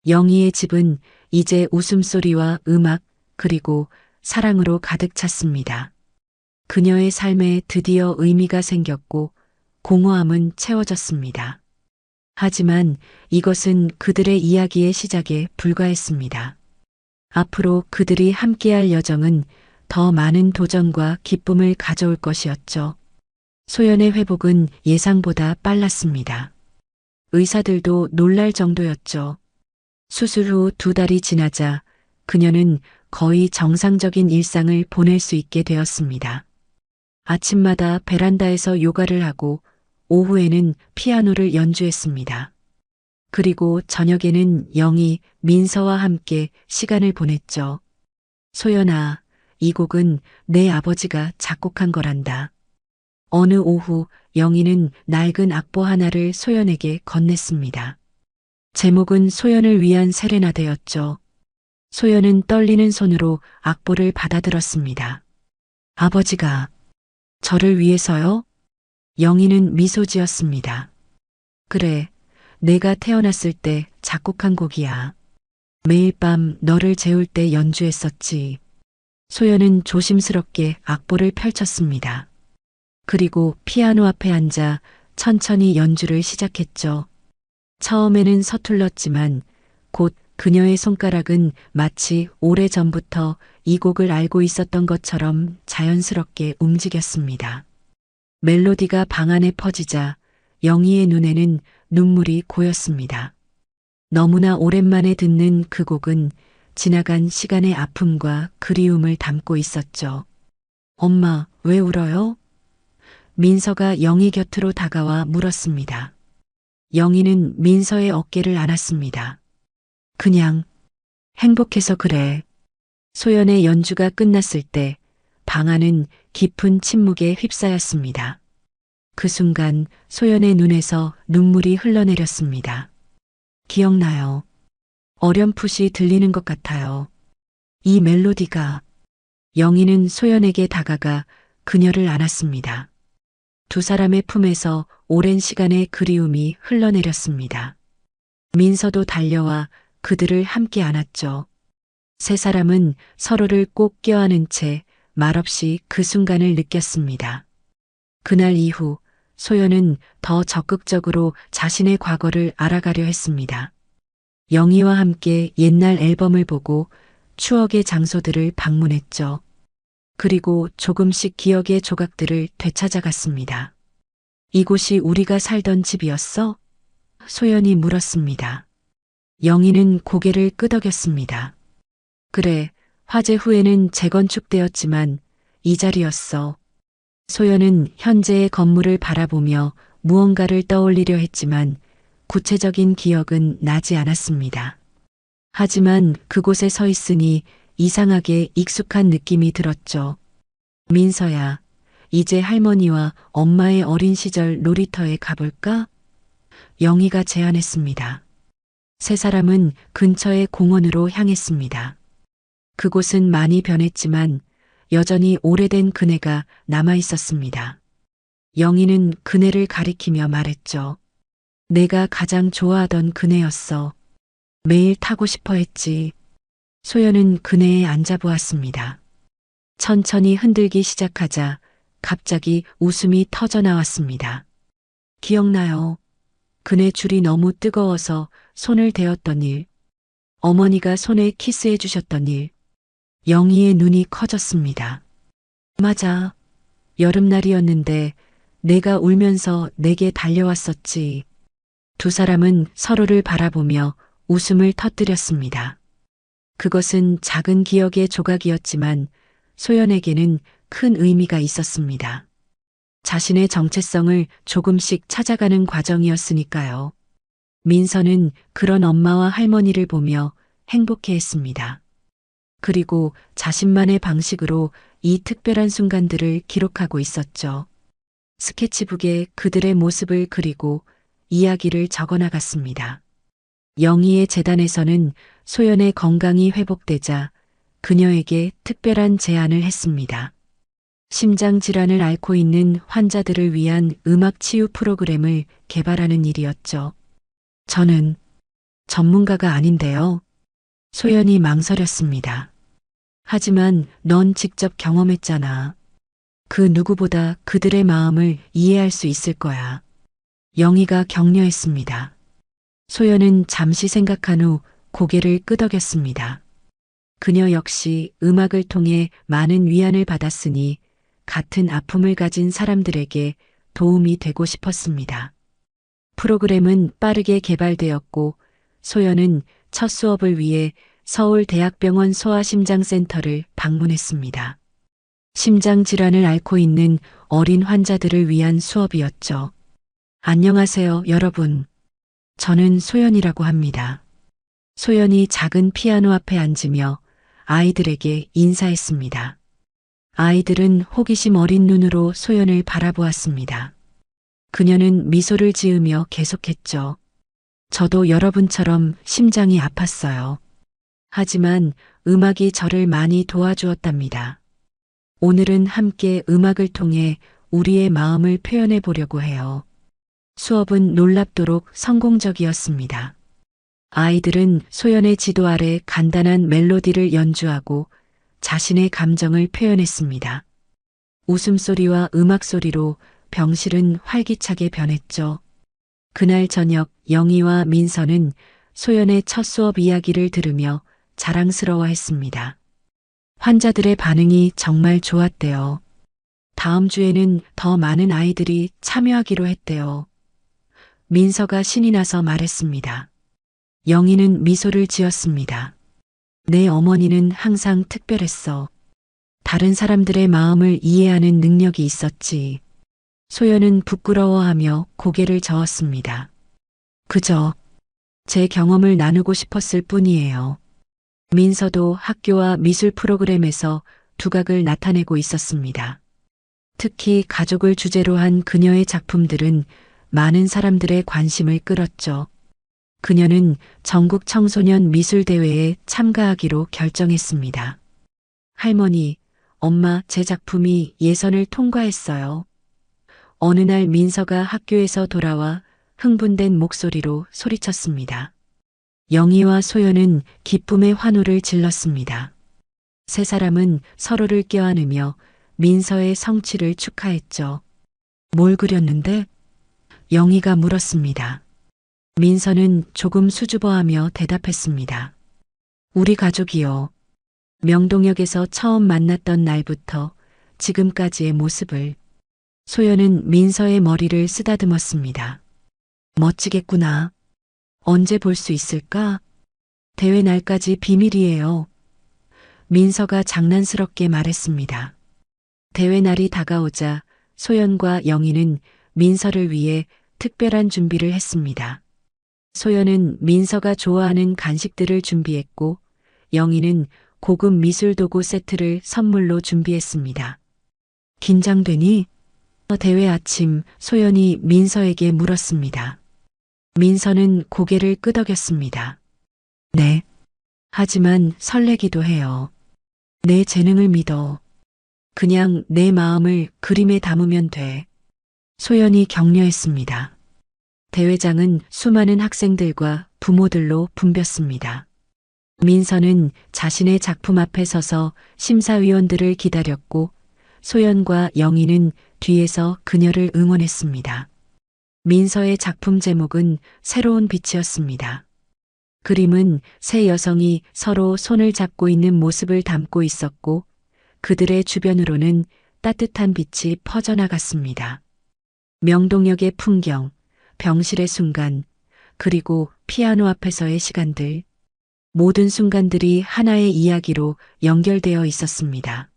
영희의 집은 이제 웃음소리와 음악, 그리고 사랑으로 가득 찼습니다. 그녀의 삶에 드디어 의미가 생겼고 공허함은 채워졌습니다. 하지만 이것은 그들의 이야기의 시작에 불과했습니다. 앞으로 그들이 함께할 여정은 더 많은 도전과 기쁨을 가져올 것이었죠. 소연의 회복은 예상보다 빨랐습니다. 의사들도 놀랄 정도였죠. 수술 후 2달이 지나자 그녀는 거의 정상적인 일상을 보낼 수 있게 되었습니다. 아침마다 베란다에서 요가를 하고 오후에는 피아노를 연주했습니다. 그리고 저녁에는 영희, 민서와 함께 시간을 보냈죠. 소연아, 이 곡은 내 아버지가 작곡한 거란다. 어느 오후 영희는 낡은 악보 하나를 소연에게 건넸습니다. 제목은 소연을 위한 세레나데였죠. 소연은 떨리는 손으로 악보를 받아들었습니다. 아버지가 저를 위해서요? 영희는 미소 지었습니다. 그래, 내가 태어났을 때 작곡한 곡이야. 매일 밤 너를 재울 때 연주했었지. 소연은 조심스럽게 악보를 펼쳤습니다. 그리고 피아노 앞에 앉아 천천히 연주를 시작했죠. 처음에는 서툴렀지만 곧 그녀의 손가락은 마치 오래전부터 이 곡을 알고 있었던 것처럼 자연스럽게 움직였습니다. 멜로디가 방 안에 퍼지자 영희의 눈에는 눈물이 고였습니다. 너무나 오랜만에 듣는 그 곡은 지나간 시간의 아픔과 그리움을 담고 있었죠. 엄마, 왜 울어요? 민서가 영희 곁으로 다가와 물었습니다. 영희는 민서의 어깨를 안았습니다. 그냥 행복해서 그래. 소연의 연주가 끝났을 때 방 안은 깊은 침묵에 휩싸였습니다. 그 순간 소연의 눈에서 눈물이 흘러내렸습니다. 기억나요. 어렴풋이 들리는 것 같아요. 이 멜로디가. 영희는 소연에게 다가가 그녀를 안았습니다. 두 사람의 품에서 오랜 시간의 그리움이 흘러내렸습니다. 민서도 달려와 그들을 함께 안았죠. 세 사람은 서로를 꼭 껴안은 채 말없이 그 순간을 느꼈습니다. 그날 이후 소연은 더 적극적으로 자신의 과거를 알아가려 했습니다. 영희와 함께 옛날 앨범을 보고 추억의 장소들을 방문했죠. 그리고 조금씩 기억의 조각들을 되찾아갔습니다. 이곳이 우리가 살던 집이었어? 소연이 물었습니다. 영희는 고개를 끄덕였습니다. 그래, 화재 후에는 재건축되었지만 이 자리였어. 소연은 현재의 건물을 바라보며 무언가를 떠올리려 했지만 구체적인 기억은 나지 않았습니다. 하지만 그곳에 서 있으니 이상하게 익숙한 느낌이 들었죠. 민서야, 이제 할머니와 엄마의 어린 시절 놀이터에 가볼까? 영희가 제안했습니다. 세 사람은 근처의 공원으로 향했습니다. 그곳은 많이 변했지만 여전히 오래된 그네가 남아 있었습니다. 영희는 그네를 가리키며 말했죠. 내가 가장 좋아하던 그네였어. 매일 타고 싶어 했지. 소연은 그네에 앉아보았습니다. 천천히 흔들기 시작하자 갑자기 웃음이 터져 나왔습니다. 기억나요? 그네 줄이 너무 뜨거워서 손을 대었던 일. 어머니가 손에 키스해 주셨던 일. 영희의 눈이 커졌습니다. 맞아. 여름날이었는데 내가 울면서 내게 달려왔었지. 두 사람은 서로를 바라보며 웃음을 터뜨렸습니다. 그것은 작은 기억의 조각이었지만 소연에게는 큰 의미가 있었습니다. 자신의 정체성을 조금씩 찾아가는 과정이었으니까요. 민서는 그런 엄마와 할머니를 보며 행복해했습니다. 그리고 자신만의 방식으로 이 특별한 순간들을 기록하고 있었죠. 스케치북에 그들의 모습을 그리고 이야기를 적어나갔습니다. 영희의 재단에서는 소연의 건강이 회복되자 그녀에게 특별한 제안을 했습니다. 심장 질환을 앓고 있는 환자들을 위한 음악 치유 프로그램을 개발하는 일이었죠. 저는 전문가가 아닌데요. 소연이 망설였습니다. 하지만 넌 직접 경험했잖아. 그 누구보다 그들의 마음을 이해할 수 있을 거야. 영희가 격려했습니다. 소연은 잠시 생각한 후 고개를 끄덕였습니다. 그녀 역시 음악을 통해 많은 위안을 받았으니 같은 아픔을 가진 사람들에게 도움이 되고 싶었습니다. 프로그램은 빠르게 개발되었고 소연은 첫 수업을 위해 서울대학병원 소아심장센터를 방문했습니다. 심장 질환을 앓고 있는 어린 환자들을 위한 수업이었죠. 안녕하세요, 여러분. 저는 소연이라고 합니다. 소연이 작은 피아노 앞에 앉으며 아이들에게 인사했습니다. 아이들은 호기심 어린 눈으로 소연을 바라보았습니다. 그녀는 미소를 지으며 계속했죠. 저도 여러분처럼 심장이 아팠어요. 하지만 음악이 저를 많이 도와주었답니다. 오늘은 함께 음악을 통해 우리의 마음을 표현해 보려고 해요. 수업은 놀랍도록 성공적이었습니다. 아이들은 소연의 지도 아래 간단한 멜로디를 연주하고 자신의 감정을 표현했습니다. 웃음소리와 음악소리로 병실은 활기차게 변했죠. 그날 저녁 영희와 민서는 소연의 첫 수업 이야기를 들으며 자랑스러워했습니다. 환자들의 반응이 정말 좋았대요. 다음 주에는 더 많은 아이들이 참여하기로 했대요. 민서가 신이 나서 말했습니다. 영희는 미소를 지었습니다. 내 어머니는 항상 특별했어. 다른 사람들의 마음을 이해하는 능력이 있었지. 소연은 부끄러워하며 고개를 저었습니다. 그저 제 경험을 나누고 싶었을 뿐이에요. 민서도 학교와 미술 프로그램에서 두각을 나타내고 있었습니다. 특히 가족을 주제로 한 그녀의 작품들은 많은 사람들의 관심을 끌었죠. 그녀는 전국 청소년 미술대회에 참가하기로 결정했습니다. 할머니, 엄마, 제 작품이 예선을 통과했어요. 어느 날 민서가 학교에서 돌아와 흥분된 목소리로 소리쳤습니다. 영희와 소연은 기쁨의 환호를 질렀습니다. 세 사람은 서로를 껴안으며 민서의 성취를 축하했죠. 뭘 그렸는데? 영희가 물었습니다. 민서는 조금 수줍어하며 대답했습니다. 우리 가족이요. 명동역에서 처음 만났던 날부터 지금까지의 모습을. 소연은 민서의 머리를 쓰다듬었습니다. 멋지겠구나. 언제 볼 수 있을까? 대회 날까지 비밀이에요. 민서가 장난스럽게 말했습니다. 대회 날이 다가오자 소연과 영희는 민서를 위해 특별한 준비를 했습니다. 소연은 민서가 좋아하는 간식들을 준비했고 영희는 고급 미술 도구 세트를 선물로 준비했습니다. 긴장되니? 대회 아침 소연이 민서에게 물었습니다. 민서는 고개를 끄덕였습니다. 네. 하지만 설레기도 해요. 내 재능을 믿어. 그냥 내 마음을 그림에 담으면 돼. 소연이 격려했습니다. 대회장은 수많은 학생들과 부모들로 붐볐습니다. 민서는 자신의 작품 앞에 서서 심사위원들을 기다렸고 소연과 영희는 뒤에서 그녀를 응원했습니다. 민서의 작품 제목은 새로운 빛이었습니다. 그림은 세 여성이 서로 손을 잡고 있는 모습을 담고 있었고 그들의 주변으로는 따뜻한 빛이 퍼져나갔습니다. 명동역의 풍경, 병실의 순간, 그리고 피아노 앞에서의 시간들, 모든 순간들이 하나의 이야기로 연결되어 있었습니다.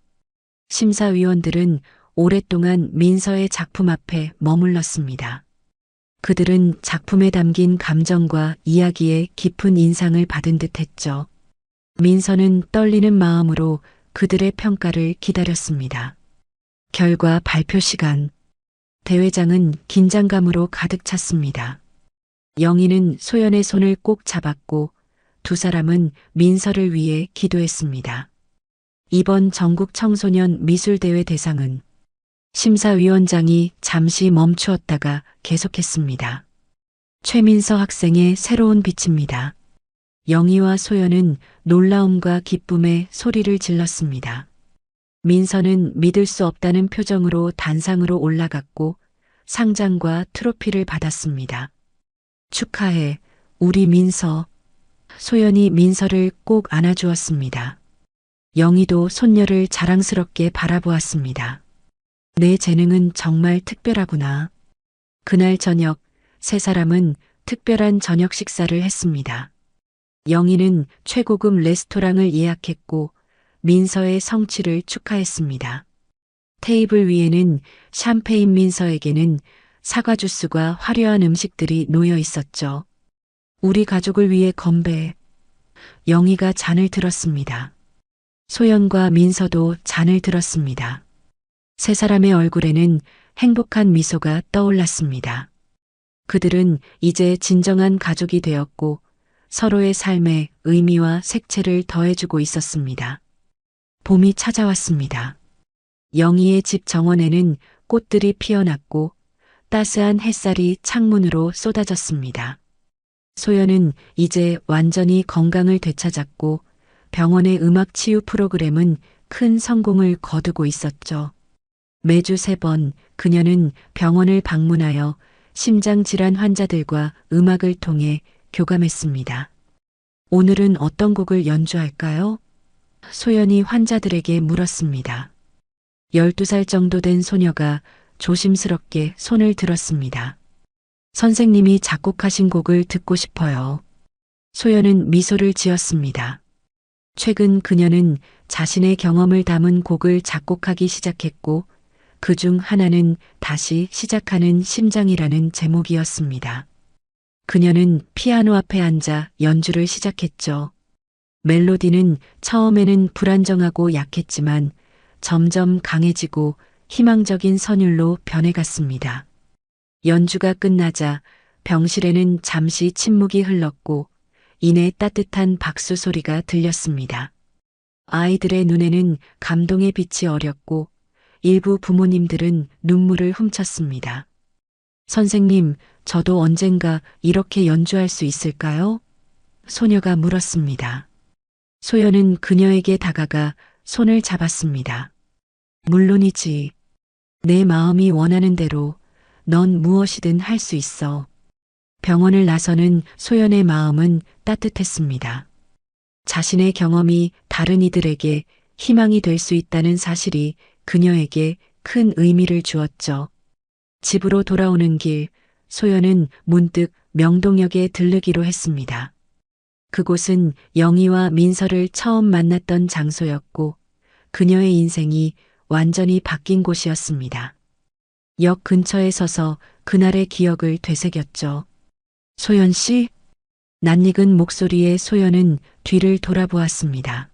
심사위원들은 오랫동안 민서의 작품 앞에 머물렀습니다. 그들은 작품에 담긴 감정과 이야기에 깊은 인상을 받은 듯 했죠. 민서는 떨리는 마음으로 그들의 평가를 기다렸습니다. 결과 발표 시간. 대회장은 긴장감으로 가득 찼습니다. 영희는 소연의 손을 꼭 잡았고 두 사람은 민서를 위해 기도했습니다. 이번 전국 청소년 미술대회 대상은 심사위원장이 잠시 멈추었다가 계속했습니다. 최민서 학생의 새로운 빛입니다. 영희와 소연은 놀라움과 기쁨에 소리를 질렀습니다. 민서는 믿을 수 없다는 표정으로 단상으로 올라갔고 상장과 트로피를 받았습니다. 축하해, 우리 민서. 소연이 민서를 꼭 안아주었습니다. 영희도 손녀를 자랑스럽게 바라보았습니다. 내 재능은 정말 특별하구나. 그날 저녁 세 사람은 특별한 저녁 식사를 했습니다. 영희는 최고급 레스토랑을 예약했고 민서의 성취를 축하했습니다. 테이블 위에는 샴페인, 민서에게는 사과 주스와 화려한 음식들이 놓여 있었죠. 우리 가족을 위해 건배. 영희가 잔을 들었습니다. 소연과 민서도 잔을 들었습니다. 세 사람의 얼굴에는 행복한 미소가 떠올랐습니다. 그들은 이제 진정한 가족이 되었고 서로의 삶에 의미와 색채를 더해주고 있었습니다. 봄이 찾아왔습니다. 영희의 집 정원에는 꽃들이 피어났고 따스한 햇살이 창문으로 쏟아졌습니다. 소연은 이제 완전히 건강을 되찾았고 병원의 음악 치유 프로그램은 큰 성공을 거두고 있었죠. 매주 3번 그녀는 병원을 방문하여 심장질환 환자들과 음악을 통해 교감했습니다. 오늘은 어떤 곡을 연주할까요? 소연이 환자들에게 물었습니다. 12살 정도 된 소녀가 조심스럽게 손을 들었습니다. 선생님이 작곡하신 곡을 듣고 싶어요. 소연은 미소를 지었습니다. 최근 그녀는 자신의 경험을 담은 곡을 작곡하기 시작했고 그 중 하나는 다시 시작하는 심장이라는 제목이었습니다. 그녀는 피아노 앞에 앉아 연주를 시작했죠. 멜로디는 처음에는 불안정하고 약했지만 점점 강해지고 희망적인 선율로 변해갔습니다. 연주가 끝나자 병실에는 잠시 침묵이 흘렀고 이내 따뜻한 박수 소리가 들렸습니다. 아이들의 눈에는 감동의 빛이 어렸고 일부 부모님들은 눈물을 훔쳤습니다. 선생님, 저도 언젠가 이렇게 연주할 수 있을까요? 소녀가 물었습니다. 소연은 그녀에게 다가가 손을 잡았습니다. 물론이지. 내 마음이 원하는 대로 넌 무엇이든 할 수 있어. 병원을 나서는 소연의 마음은 따뜻했습니다. 자신의 경험이 다른 이들에게 희망이 될 수 있다는 사실이 그녀에게 큰 의미를 주었죠. 집으로 돌아오는 길, 소연은 문득 명동역에 들르기로 했습니다. 그곳은 영희와 민서를 처음 만났던 장소였고 그녀의 인생이 완전히 바뀐 곳이었습니다. 역 근처에 서서 그날의 기억을 되새겼죠. 소연 씨? 낯익은 목소리의 소연은 뒤를 돌아보았습니다.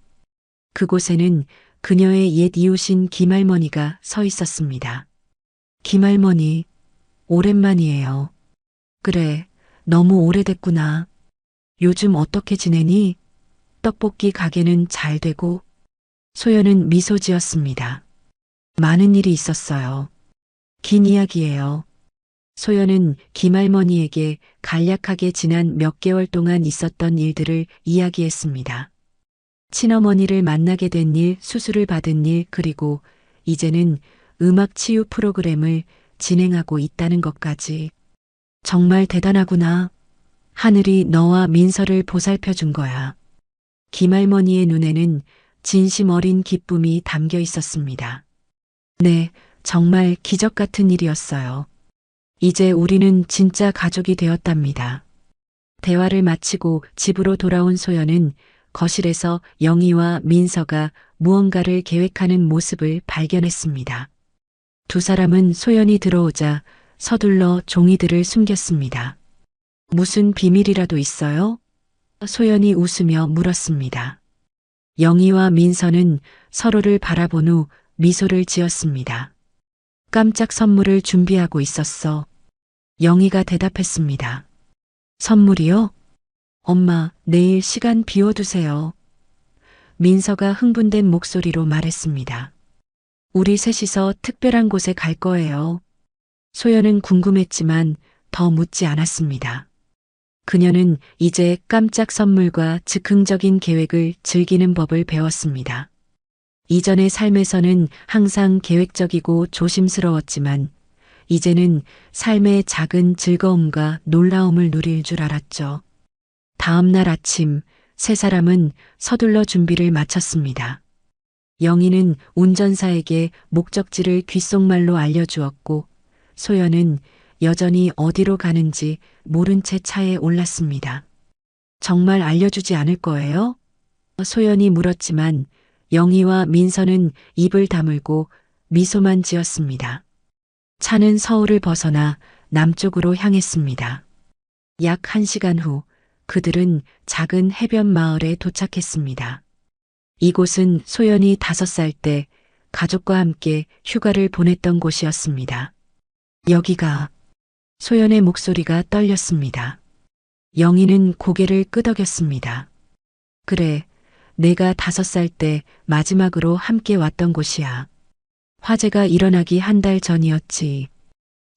그곳에는 그녀의 옛 이웃인 김할머니가 서 있었습니다. 김할머니, 오랜만이에요. 그래, 너무 오래됐구나. 요즘 어떻게 지내니? 떡볶이 가게는 잘 되고? 소연은 미소 지었습니다. 많은 일이 있었어요. 긴 이야기예요. 소연은 김할머니에게 간략하게 지난 몇 개월 동안 있었던 일들을 이야기했습니다. 친어머니를 만나게 된 일, 수술을 받은 일, 그리고 이제는 음악 치유 프로그램을 진행하고 있다는 것까지. 정말 대단하구나. 하늘이 너와 민서를 보살펴 준 거야. 김할머니의 눈에는 진심 어린 기쁨이 담겨 있었습니다. 네, 정말 기적 같은 일이었어요. 이제 우리는 진짜 가족이 되었답니다. 대화를 마치고 집으로 돌아온 소연은 거실에서 영희와 민서가 무언가를 계획하는 모습을 발견했습니다. 두 사람은 소연이 들어오자 서둘러 종이들을 숨겼습니다. 무슨 비밀이라도 있어요? 소연이 웃으며 물었습니다. 영희와 민서는 서로를 바라본 후 미소를 지었습니다. 깜짝 선물을 준비하고 있었어. 영희가 대답했습니다. 선물이요? 엄마, 내일 시간 비워두세요. 민서가 흥분된 목소리로 말했습니다. 우리 셋이서 특별한 곳에 갈 거예요. 소연은 궁금했지만 더 묻지 않았습니다. 그녀는 이제 깜짝 선물과 즉흥적인 계획을 즐기는 법을 배웠습니다. 이전의 삶에서는 항상 계획적이고 조심스러웠지만 이제는 삶의 작은 즐거움과 놀라움을 누릴 줄 알았죠. 다음 날 아침 세 사람은 서둘러 준비를 마쳤습니다. 영희는 운전사에게 목적지를 귓속말로 알려주었고 소연은 여전히 어디로 가는지 모른 채 차에 올랐습니다. 정말 알려주지 않을 거예요? 소연이 물었지만 영희와 민서는 입을 다물고 미소만 지었습니다. 차는 서울을 벗어나 남쪽으로 향했습니다. 약 1시간 후 그들은 작은 해변 마을에 도착했습니다. 이곳은 소연이 5살 때 가족과 함께 휴가를 보냈던 곳이었습니다. 여기가 소연의 목소리가 떨렸습니다. 영희는 고개를 끄덕였습니다. 그래, 내가 5살 때 마지막으로 함께 왔던 곳이야. 화재가 일어나기 1달 전이었지.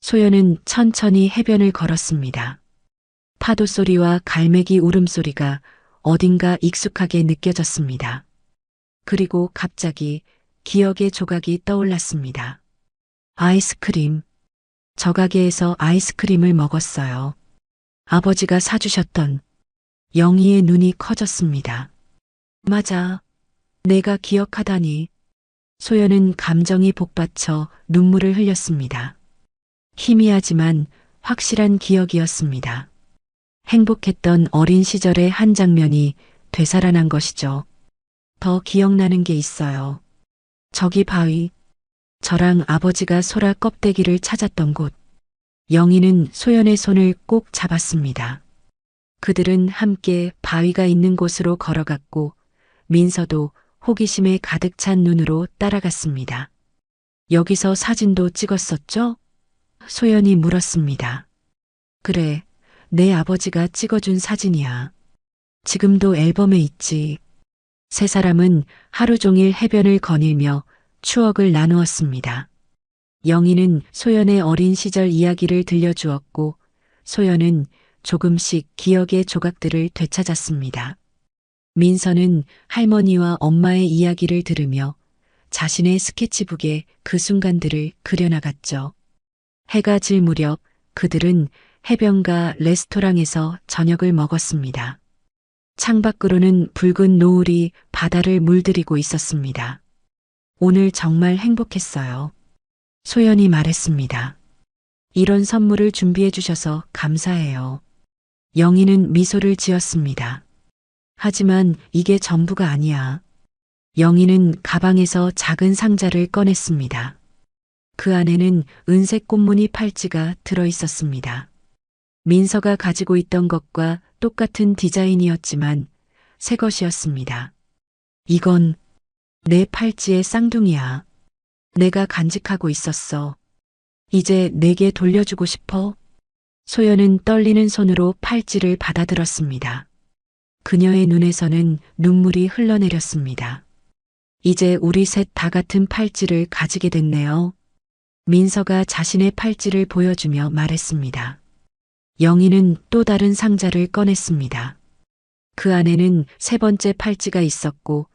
소연은 천천히 해변을 걸었습니다. 파도 소리와 갈매기 울음소리가 어딘가 익숙하게 느껴졌습니다. 그리고 갑자기 기억의 조각이 떠올랐습니다. 아이스크림. 저 가게에서 아이스크림을 먹었어요. 아버지가 사주셨던. 영희의 눈이 커졌습니다. 맞아. 내가 기억하다니. 소연은 감정이 복받쳐 눈물을 흘렸습니다. 희미하지만 확실한 기억이었습니다. 행복했던 어린 시절의 한 장면이 되살아난 것이죠. 더 기억나는 게 있어요. 저기 바위. 저랑 아버지가 소라 껍데기를 찾았던 곳. 영희는 소연의 손을 꼭 잡았습니다. 그들은 함께 바위가 있는 곳으로 걸어갔고 민서도 호기심에 가득 찬 눈으로 따라갔습니다. 여기서 사진도 찍었었죠? 소연이 물었습니다. 그래, 내 아버지가 찍어준 사진이야. 지금도 앨범에 있지. 세 사람은 하루 종일 해변을 거닐며 추억을 나누었습니다. 영희는 소연의 어린 시절 이야기를 들려주었고 소연은 조금씩 기억의 조각들을 되찾았습니다. 민서는 할머니와 엄마의 이야기를 들으며 자신의 스케치북에 그 순간들을 그려나갔죠. 해가 질 무렵 그들은 해변가 레스토랑에서 저녁을 먹었습니다. 창밖으로는 붉은 노을이 바다를 물들이고 있었습니다. 오늘 정말 행복했어요. 소연이 말했습니다. 이런 선물을 준비해 주셔서 감사해요. 영희는 미소를 지었습니다. 하지만 이게 전부가 아니야. 영희는 가방에서 작은 상자를 꺼냈습니다. 그 안에는 은색 꽃무늬 팔찌가 들어 있었습니다. 민서가 가지고 있던 것과 똑같은 디자인이었지만 새 것이었습니다. 이건 내 팔찌의 쌍둥이야. 내가 간직하고 있었어. 이제 내게 돌려주고 싶어? 소연은 떨리는 손으로 팔찌를 받아들었습니다. 그녀의 눈에서는 눈물이 흘러내렸습니다. 이제 우리 셋 다 같은 팔찌를 가지게 됐네요. 민서가 자신의 팔찌를 보여주며 말했습니다. 영희는 또 다른 상자를 꺼냈습니다. 그 안에는 3번째 팔찌가 있었고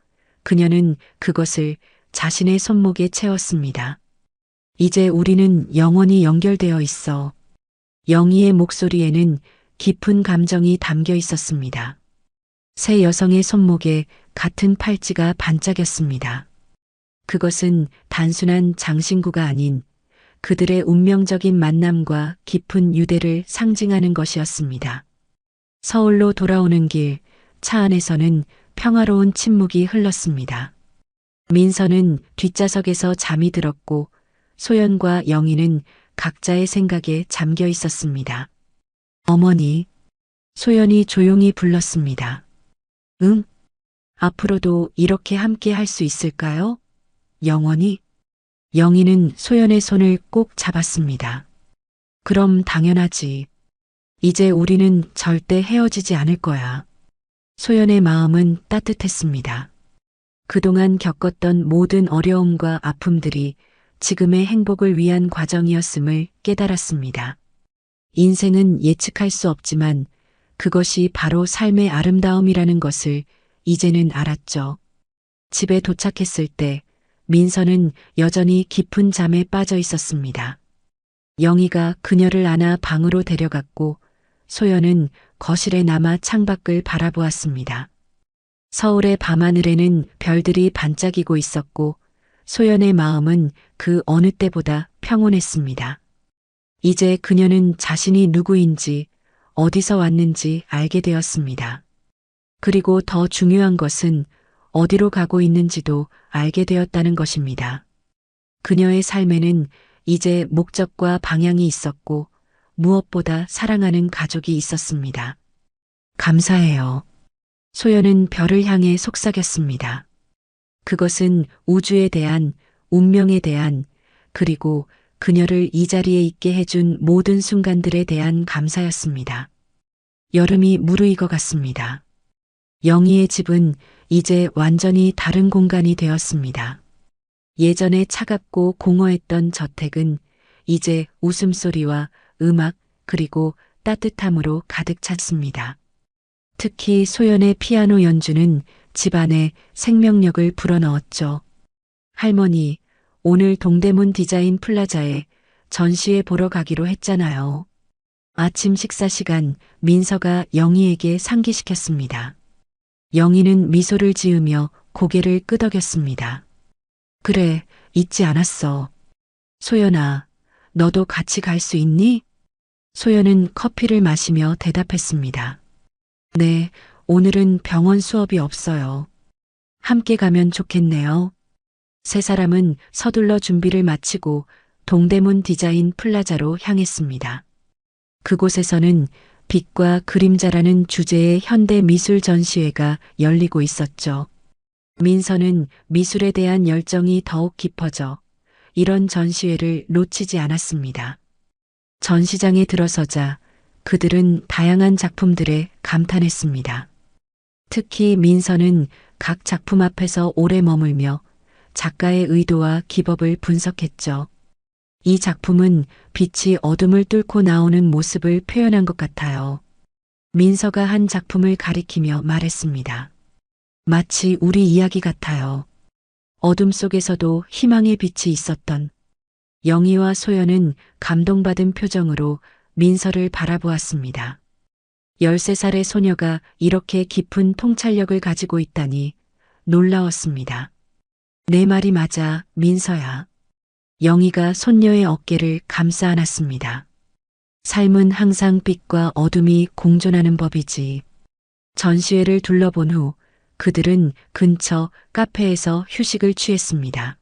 그녀는 그것을 자신의 손목에 채웠습니다. 이제 우리는 영원히 연결되어 있어. 영희의 목소리에는 깊은 감정이 담겨 있었습니다. 세 여성의 손목에 같은 팔찌가 반짝였습니다. 그것은 단순한 장신구가 아닌 그들의 운명적인 만남과 깊은 유대를 상징하는 것이었습니다. 서울로 돌아오는 길, 차 안에서는 평화로운 침묵이 흘렀습니다. 민서는 뒷좌석에서 잠이 들었고 소연과 영희는 각자의 생각에 잠겨 있었습니다. 어머니, 소연이 조용히 불렀습니다. 응? 앞으로도 이렇게 함께 할 수 있을까요? 영원히? 영희는 소연의 손을 꼭 잡았습니다. 그럼 당연하지. 이제 우리는 절대 헤어지지 않을 거야. 소연의 마음은 따뜻했습니다. 그동안 겪었던 모든 어려움과 아픔들이 지금의 행복을 위한 과정이었음을 깨달았습니다. 인생은 예측할 수 없지만 그것이 바로 삶의 아름다움이라는 것을 이제는 알았죠. 집에 도착했을 때 민서는 여전히 깊은 잠에 빠져 있었습니다. 영희가 그녀를 안아 방으로 데려갔고 소연은 거실에 남아 창밖을 바라보았습니다. 서울의 밤하늘에는 별들이 반짝이고 있었고 소연의 마음은 그 어느 때보다 평온했습니다. 이제 그녀는 자신이 누구인지 어디서 왔는지 알게 되었습니다. 그리고 더 중요한 것은 어디로 가고 있는지도 알게 되었다는 것입니다. 그녀의 삶에는 이제 목적과 방향이 있었고 무엇보다 사랑하는 가족이 있었습니다. 감사해요. 소연은 별을 향해 속삭였습니다. 그것은 우주에 대한, 운명에 대한, 그리고 그녀를 이 자리에 있게 해준 모든 순간들에 대한 감사였습니다. 여름이 무르익어 갔습니다. 영희의 집은 이제 완전히 다른 공간이 되었습니다. 예전에 차갑고 공허했던 저택은 이제 웃음소리와 음악 그리고 따뜻함으로 가득 찼습니다. 특히 소연의 피아노 연주는 집안에 생명력을 불어넣었죠. 할머니, 오늘 동대문 디자인 플라자에 전시회 보러 가기로 했잖아요. 아침 식사 시간 민서가 영희에게 상기시켰습니다. 영희는 미소를 지으며 고개를 끄덕였습니다. 그래, 잊지 않았어. 소연아, 너도 같이 갈 수 있니? 소연은 커피를 마시며 대답했습니다. 네, 오늘은 병원 수업이 없어요. 함께 가면 좋겠네요. 세 사람은 서둘러 준비를 마치고 동대문 디자인 플라자로 향했습니다. 그곳에서는 빛과 그림자라는 주제의 현대 미술 전시회가 열리고 있었죠. 민서는 미술에 대한 열정이 더욱 깊어져 이런 전시회를 놓치지 않았습니다. 전시장에 들어서자 그들은 다양한 작품들에 감탄했습니다. 특히 민서는 각 작품 앞에서 오래 머물며 작가의 의도와 기법을 분석했죠. 이 작품은 빛이 어둠을 뚫고 나오는 모습을 표현한 것 같아요. 민서가 한 작품을 가리키며 말했습니다. 마치 우리 이야기 같아요. 어둠 속에서도 희망의 빛이 있었던. 영희와 소연은 감동받은 표정으로 민서를 바라보았습니다. 13살의 소녀가 이렇게 깊은 통찰력을 가지고 있다니 놀라웠습니다. 내 말이 맞아, 민서야. 영희가 손녀의 어깨를 감싸 안았습니다. 삶은 항상 빛과 어둠이 공존하는 법이지. 전시회를 둘러본 후 그들은 근처 카페에서 휴식을 취했습니다.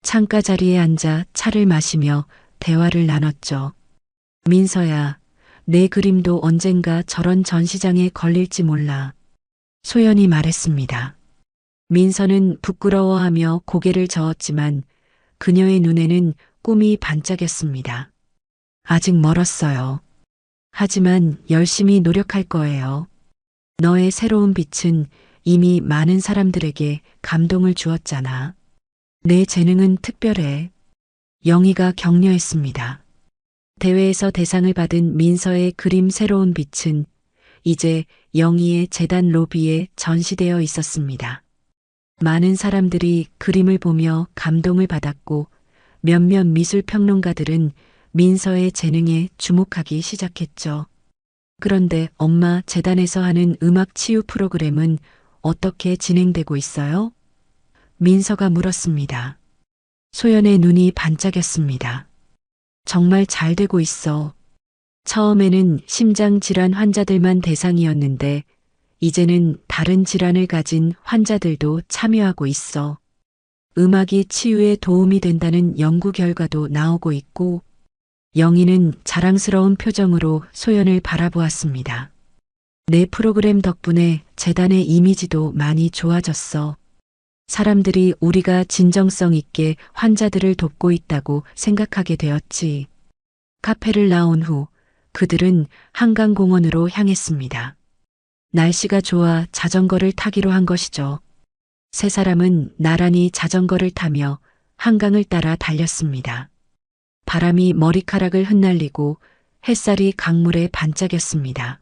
창가 자리에 앉아 차를 마시며 대화를 나눴죠. 민서야, 내 그림도 언젠가 저런 전시장에 걸릴지 몰라. 소연이 말했습니다. 민서는 부끄러워하며 고개를 저었지만 그녀의 눈에는 꿈이 반짝였습니다. 아직 멀었어요. 하지만 열심히 노력할 거예요. 너의 새로운 빛은 이미 많은 사람들에게 감동을 주었잖아. 내 재능은 특별해. 영희가 격려했습니다. 대회에서 대상을 받은 민서의 그림 새로운 빛은 이제 영희의 재단 로비에 전시되어 있었습니다. 많은 사람들이 그림을 보며 감동을 받았고 몇몇 미술평론가들은 민서의 재능에 주목하기 시작했죠. 그런데 엄마, 재단에서 하는 음악 치유 프로그램은 어떻게 진행되고 있어요? 민서가 물었습니다. 소연의 눈이 반짝였습니다. 정말 잘 되고 있어. 처음에는 심장질환 환자들만 대상이었는데 이제는 다른 질환을 가진 환자들도 참여하고 있어. 음악이 치유에 도움이 된다는 연구 결과도 나오고 있고, 영희는 자랑스러운 표정으로 소연을 바라보았습니다. 내 프로그램 덕분에 재단의 이미지도 많이 좋아졌어. 사람들이 우리가 진정성 있게 환자들을 돕고 있다고 생각하게 되었지. 카페를 나온 후 그들은 한강공원으로 향했습니다. 날씨가 좋아 자전거를 타기로 한 것이죠. 세 사람은 나란히 자전거를 타며 한강을 따라 달렸습니다. 바람이 머리카락을 흩날리고 햇살이 강물에 반짝였습니다.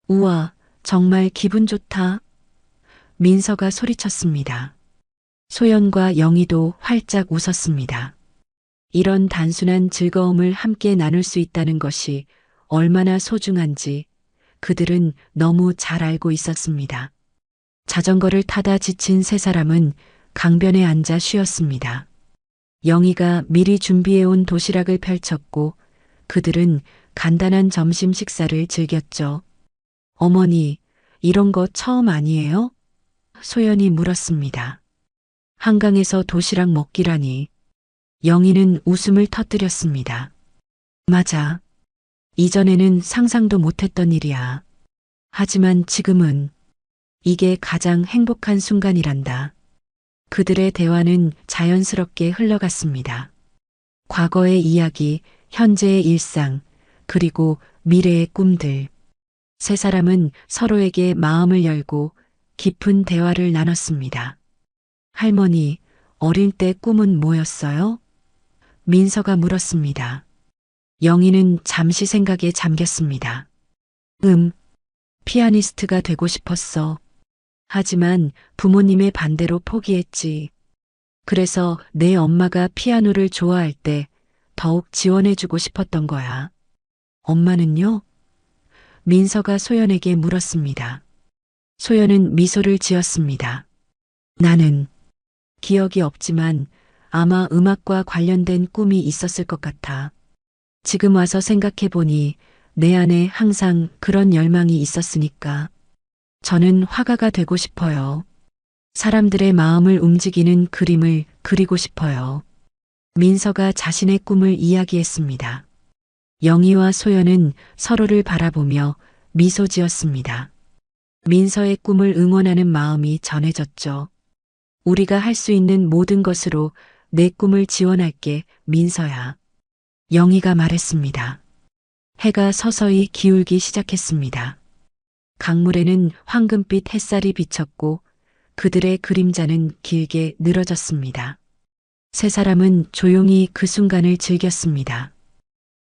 우와, 정말 기분 좋다. 민서가 소리쳤습니다. 소연과 영희도 활짝 웃었습니다. 이런 단순한 즐거움을 함께 나눌 수 있다는 것이 얼마나 소중한지 그들은 너무 잘 알고 있었습니다. 자전거를 타다 지친 세 사람은 강변에 앉아 쉬었습니다. 영희가 미리 준비해온 도시락을 펼쳤고 그들은 간단한 점심 식사를 즐겼죠. 어머니, 이런 거 처음 아니에요? 소연이 물었습니다. 한강에서 도시락 먹기라니. 영희는 웃음을 터뜨렸습니다. 맞아. 이전에는 상상도 못했던 일이야. 하지만 지금은 이게 가장 행복한 순간이란다. 그들의 대화는 자연스럽게 흘러갔습니다. 과거의 이야기, 현재의 일상, 그리고 미래의 꿈들. 세 사람은 서로에게 마음을 열고 깊은 대화를 나눴습니다. 할머니, 어릴 때 꿈은 뭐였어요? 민서가 물었습니다. 영희는 잠시 생각에 잠겼습니다. 피아니스트가 되고 싶었어. 하지만 부모님의 반대로 포기했지. 그래서 내 엄마가 피아노를 좋아할 때 더욱 지원해주고 싶었던 거야. 엄마는요? 민서가 소연에게 물었습니다. 소연은 미소를 지었습니다. 나는 기억이 없지만 아마 음악과 관련된 꿈이 있었을 것 같아. 지금 와서 생각해보니 내 안에 항상 그런 열망이 있었으니까. 저는 화가가 되고 싶어요. 사람들의 마음을 움직이는 그림을 그리고 싶어요. 민서가 자신의 꿈을 이야기했습니다. 영희와 소연은 서로를 바라보며 미소 지었습니다. 민서의 꿈을 응원하는 마음이 전해졌죠. 우리가 할 수 있는 모든 것으로 내 꿈을 지원할게, 민서야. 영희가 말했습니다. 해가 서서히 기울기 시작했습니다. 강물에는 황금빛 햇살이 비쳤고 그들의 그림자는 길게 늘어졌습니다. 세 사람은 조용히 그 순간을 즐겼습니다.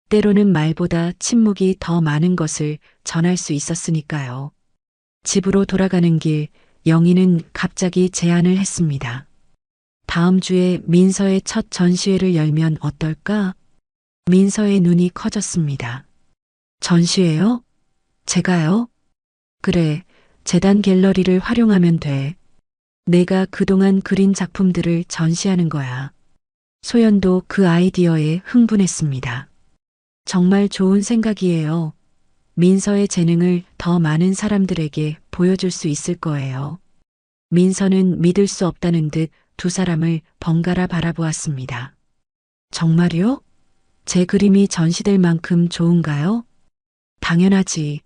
때로는 말보다 침묵이 더 많은 것을 전할 수 있었으니까요. 집으로 돌아가는 길, 영희는 갑자기 제안을 했습니다. 다음 주에 민서의 첫 전시회를 열면 어떨까? 민서의 눈이 커졌습니다. 전시회요? 제가요? 그래, 재단 갤러리를 활용하면 돼. 내가 그동안 그린 작품들을 전시하는 거야. 소연도 그 아이디어에 흥분했습니다. 정말 좋은 생각이에요. 민서의 재능을 더 많은 사람들에게 보여줄 수 있을 거예요. 민서는 믿을 수 없다는 듯 두 사람을 번갈아 바라보았습니다. 정말요? 제 그림이 전시될 만큼 좋은가요? 당연하지.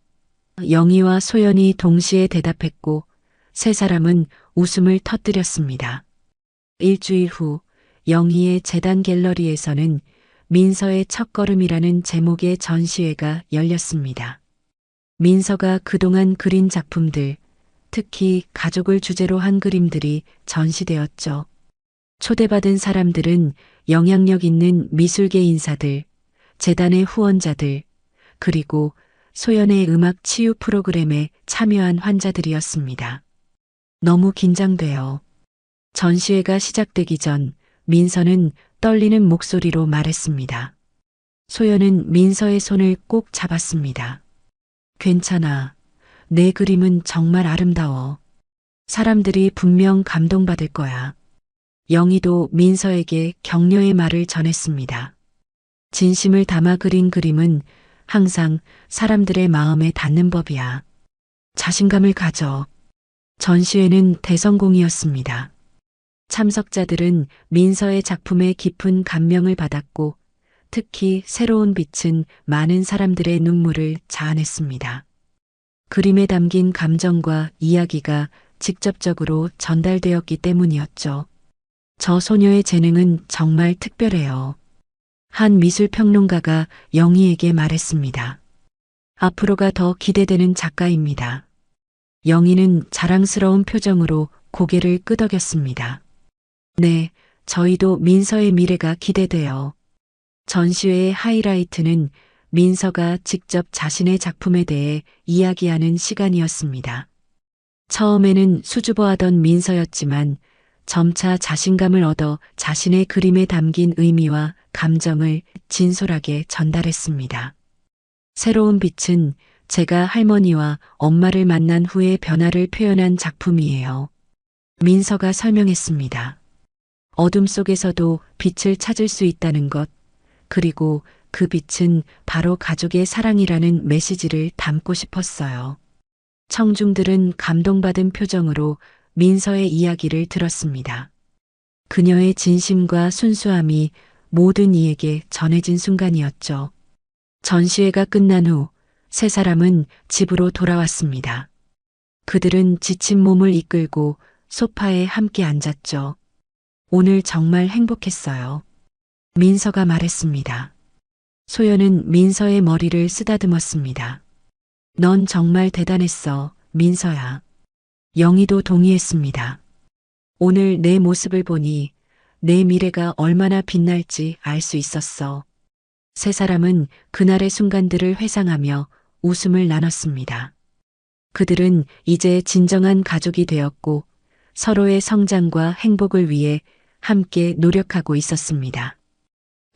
영희와 소연이 동시에 대답했고 세 사람은 웃음을 터뜨렸습니다. 일주일 후 영희의 재단 갤러리에서는 민서의 첫걸음이라는 제목의 전시회가 열렸습니다. 민서가 그동안 그린 작품들, 특히 가족을 주제로 한 그림들이 전시되었죠. 초대받은 사람들은 영향력 있는 미술계 인사들, 재단의 후원자들, 그리고 소연의 음악 치유 프로그램에 참여한 환자들이었습니다. 너무 긴장돼요. 전시회가 시작되기 전 민서는 떨리는 목소리로 말했습니다. 소연은 민서의 손을 꼭 잡았습니다. 괜찮아. 내 그림은 정말 아름다워. 사람들이 분명 감동받을 거야. 영희도 민서에게 격려의 말을 전했습니다. 진심을 담아 그린 그림은 항상 사람들의 마음에 닿는 법이야. 자신감을 가져. 전시회는 대성공이었습니다. 참석자들은 민서의 작품에 깊은 감명을 받았고 특히 새로운 빛은 많은 사람들의 눈물을 자아냈습니다. 그림에 담긴 감정과 이야기가 직접적으로 전달되었기 때문이었죠. 저 소녀의 재능은 정말 특별해요. 한 미술평론가가 영희에게 말했습니다. 앞으로가 더 기대되는 작가입니다. 영희는 자랑스러운 표정으로 고개를 끄덕였습니다. 네, 저희도 민서의 미래가 기대돼요. 전시회의 하이라이트는 민서가 직접 자신의 작품에 대해 이야기하는 시간이었습니다. 처음에는 수줍어하던 민서였지만 점차 자신감을 얻어 자신의 그림에 담긴 의미와 감정을 진솔하게 전달했습니다. 새로운 빛은 제가 할머니와 엄마를 만난 후의 변화를 표현한 작품이에요. 민서가 설명했습니다. 어둠 속에서도 빛을 찾을 수 있다는 것, 그리고 그 빛은 바로 가족의 사랑이라는 메시지를 담고 싶었어요. 청중들은 감동받은 표정으로 민서의 이야기를 들었습니다. 그녀의 진심과 순수함이 모든 이에게 전해진 순간이었죠. 전시회가 끝난 후 세 사람은 집으로 돌아왔습니다. 그들은 지친 몸을 이끌고 소파에 함께 앉았죠. 오늘 정말 행복했어요. 민서가 말했습니다. 소연은 민서의 머리를 쓰다듬었습니다. 넌 정말 대단했어, 민서야. 영희도 동의했습니다. 오늘 내 모습을 보니 내 미래가 얼마나 빛날지 알 수 있었어. 세 사람은 그날의 순간들을 회상하며 웃음을 나눴습니다. 그들은 이제 진정한 가족이 되었고 서로의 성장과 행복을 위해 함께 노력하고 있었습니다.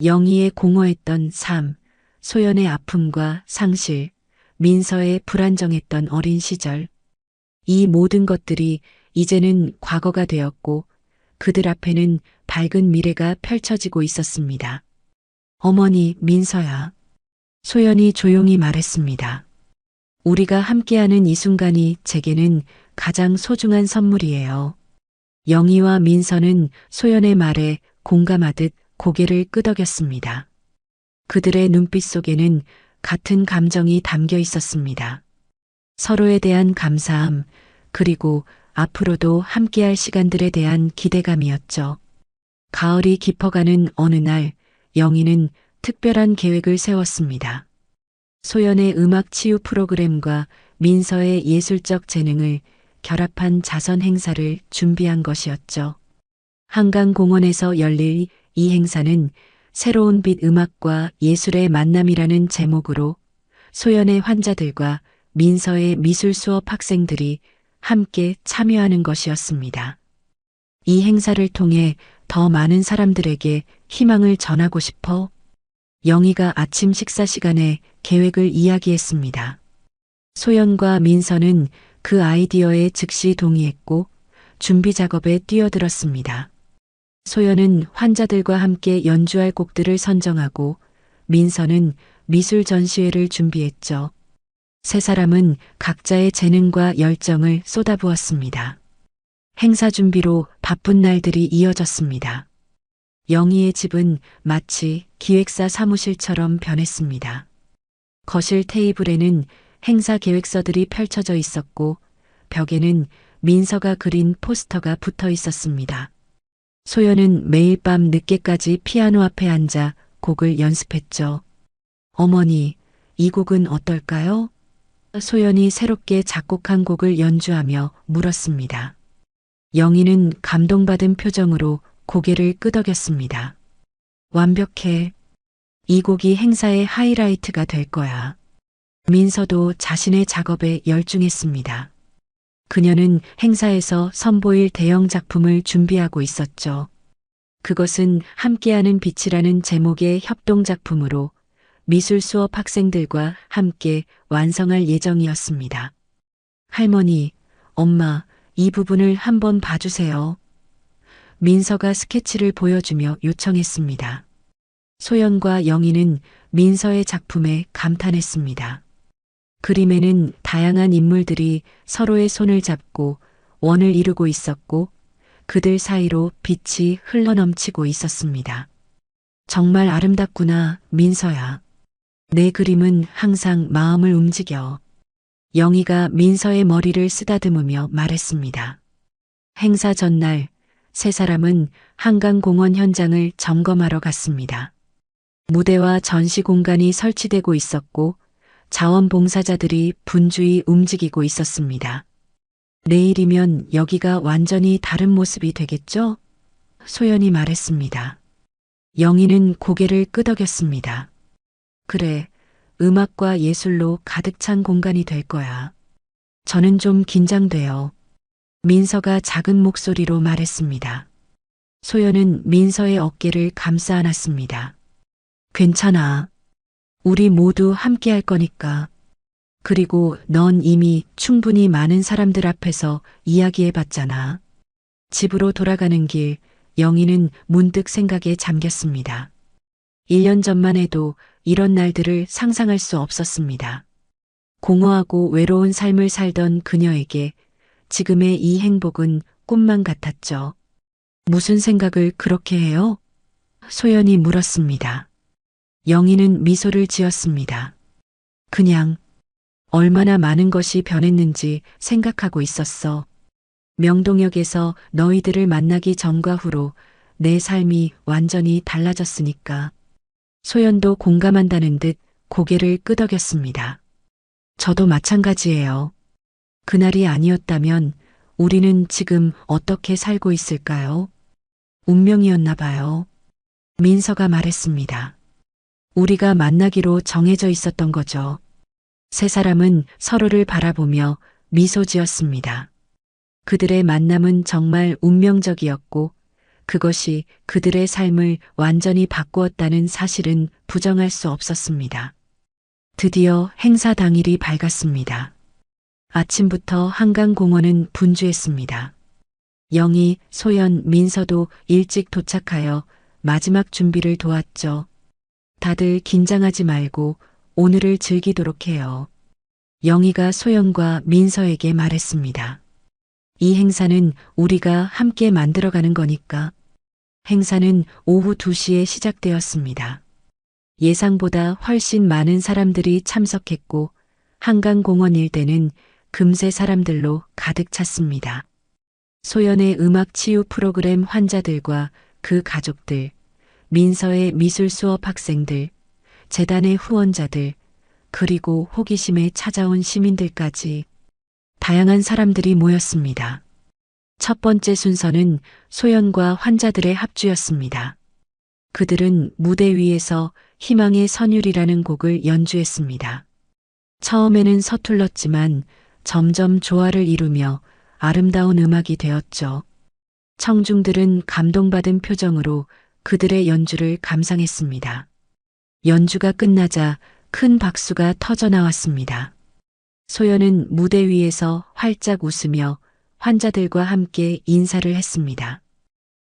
영희의 공허했던 삶, 소연의 아픔과 상실, 민서의 불안정했던 어린 시절. 이 모든 것들이 이제는 과거가 되었고 그들 앞에는 밝은 미래가 펼쳐지고 있었습니다. 어머니, 민서야. 소연이 조용히 말했습니다. 우리가 함께하는 이 순간이 제게는 가장 소중한 선물이에요. 영희와 민서는 소연의 말에 공감하듯 고개를 끄덕였습니다. 그들의 눈빛 속에는 같은 감정이 담겨 있었습니다. 서로에 대한 감사함, 그리고 앞으로도 함께할 시간들에 대한 기대감이었죠. 가을이 깊어가는 어느 날, 영희는 특별한 계획을 세웠습니다. 소연의 음악 치유 프로그램과 민서의 예술적 재능을 결합한 자선 행사를 준비한 것이었죠. 한강공원에서 열릴 이 행사는 새로운 빛 음악과 예술의 만남이라는 제목으로 소연의 환자들과 민서의 미술 수업 학생들이 함께 참여하는 것이었습니다. 이 행사를 통해 더 많은 사람들에게 희망을 전하고 싶어 영희가 아침 식사 시간에 계획을 이야기했습니다. 소연과 민서는 그 아이디어에 즉시 동의했고 준비 작업에 뛰어들었습니다. 소연은 환자들과 함께 연주할 곡들을 선정하고 민서는 미술 전시회를 준비했죠. 세 사람은 각자의 재능과 열정을 쏟아부었습니다. 행사 준비로 바쁜 날들이 이어졌습니다. 영희의 집은 마치 기획사 사무실처럼 변했습니다. 거실 테이블에는 행사 계획서들이 펼쳐져 있었고 벽에는 민서가 그린 포스터가 붙어 있었습니다. 소연은 매일 밤 늦게까지 피아노 앞에 앉아 곡을 연습했죠. 어머니, 이 곡은 어떨까요? 소연이 새롭게 작곡한 곡을 연주하며 물었습니다. 영희는 감동받은 표정으로 고개를 끄덕였습니다. 완벽해. 이 곡이 행사의 하이라이트가 될 거야. 민서도 자신의 작업에 열중했습니다. 그녀는 행사에서 선보일 대형 작품을 준비하고 있었죠. 그것은 함께하는 빛이라는 제목의 협동작품으로 미술 수업 학생들과 함께 완성할 예정이었습니다. 할머니, 엄마, 이 부분을 한번 봐주세요. 민서가 스케치를 보여주며 요청했습니다. 소연과 영희는 민서의 작품에 감탄했습니다. 그림에는 다양한 인물들이 서로의 손을 잡고 원을 이루고 있었고 그들 사이로 빛이 흘러넘치고 있었습니다. 정말 아름답구나, 민서야. 내 그림은 항상 마음을 움직여. 영희가 민서의 머리를 쓰다듬으며 말했습니다. 행사 전날 세 사람은 한강공원 현장을 점검하러 갔습니다. 무대와 전시 공간이 설치되고 있었고 자원봉사자들이 분주히 움직이고 있었습니다. 내일이면 여기가 완전히 다른 모습이 되겠죠? 소연이 말했습니다. 영희는 고개를 끄덕였습니다. 그래, 음악과 예술로 가득 찬 공간이 될 거야. 저는 좀 긴장돼요. 민서가 작은 목소리로 말했습니다. 소연은 민서의 어깨를 감싸 안았습니다. 괜찮아. 우리 모두 함께 할 거니까. 그리고 넌 이미 충분히 많은 사람들 앞에서 이야기해 봤잖아. 집으로 돌아가는 길, 영희는 문득 생각에 잠겼습니다. 1년 전만 해도 이런 날들을 상상할 수 없었습니다. 공허하고 외로운 삶을 살던 그녀에게 지금의 이 행복은 꿈만 같았죠. 무슨 생각을 그렇게 해요? 소연이 물었습니다. 영희는 미소를 지었습니다. 그냥 얼마나 많은 것이 변했는지 생각하고 있었어. 명동역에서 너희들을 만나기 전과 후로 내 삶이 완전히 달라졌으니까. 소연도 공감한다는 듯 고개를 끄덕였습니다. 저도 마찬가지예요. 그날이 아니었다면 우리는 지금 어떻게 살고 있을까요? 운명이었나 봐요. 민서가 말했습니다. 우리가 만나기로 정해져 있었던 거죠. 세 사람은 서로를 바라보며 미소 지었습니다. 그들의 만남은 정말 운명적이었고 그것이 그들의 삶을 완전히 바꾸었다는 사실은 부정할 수 없었습니다. 드디어 행사 당일이 밝았습니다. 아침부터 한강공원은 분주했습니다. 영희, 소연, 민서도 일찍 도착하여 마지막 준비를 도왔죠. 다들 긴장하지 말고 오늘을 즐기도록 해요. 영희가 소연과 민서에게 말했습니다. 이 행사는 우리가 함께 만들어가는 거니까. 행사는 오후 2시에 시작되었습니다. 예상보다 훨씬 많은 사람들이 참석했고 한강공원 일대는 금세 사람들로 가득 찼습니다. 소연의 음악 치유 프로그램 환자들과 그 가족들, 민서의 미술 수업 학생들, 재단의 후원자들, 그리고 호기심에 찾아온 시민들까지 다양한 사람들이 모였습니다. 첫 번째 순서는 소연과 환자들의 합주였습니다. 그들은 무대 위에서 희망의 선율이라는 곡을 연주했습니다. 처음에는 서툴렀지만 점점 조화를 이루며 아름다운 음악이 되었죠. 청중들은 감동받은 표정으로 그들의 연주를 감상했습니다. 연주가 끝나자 큰 박수가 터져 나왔습니다. 소연은 무대 위에서 활짝 웃으며 환자들과 함께 인사를 했습니다.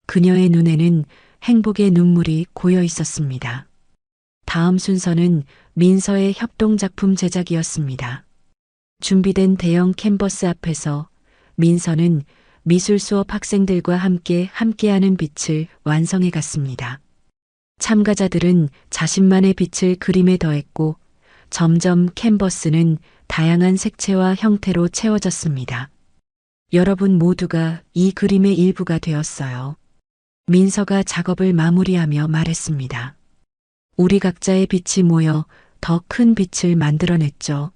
그녀의 눈에는 행복의 눈물이 고여 있었습니다. 다음 순서는 민서의 협동작품 제작이었습니다. 준비된 대형 캔버스 앞에서 민서는 미술 수업 학생들과 함께하는 빛을 완성해 갔습니다. 참가자들은 자신만의 빛을 그림에 더했고 점점 캔버스는 다양한 색채와 형태로 채워졌습니다. 여러분 모두가 이 그림의 일부가 되었어요. 민서가 작업을 마무리하며 말했습니다. 우리 각자의 빛이 모여 더 큰 빛을 만들어냈죠.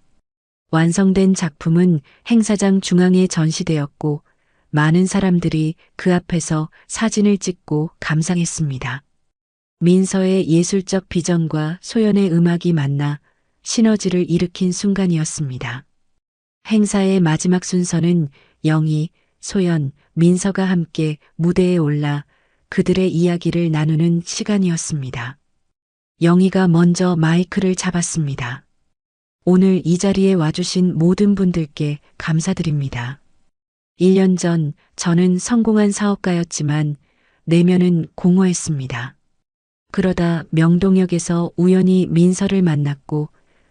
완성된 작품은 행사장 중앙에 전시되었고 많은 사람들이 그 앞에서 사진을 찍고 감상했습니다. 민서의 예술적 비전과 소연의 음악이 만나 시너지를 일으킨 순간이었습니다. 행사의 마지막 순서는 영희, 소연, 민서가 함께 무대에 올라 그들의 이야기를 나누는 시간이었습니다. 영희가 먼저 마이크를 잡았습니다. 오늘 이 자리에 와주신 모든 분들께 감사드립니다. 1년 전 저는 성공한 사업가였지만 내면은 공허했습니다. 그러다 명동역에서 우연히 민서를 만났고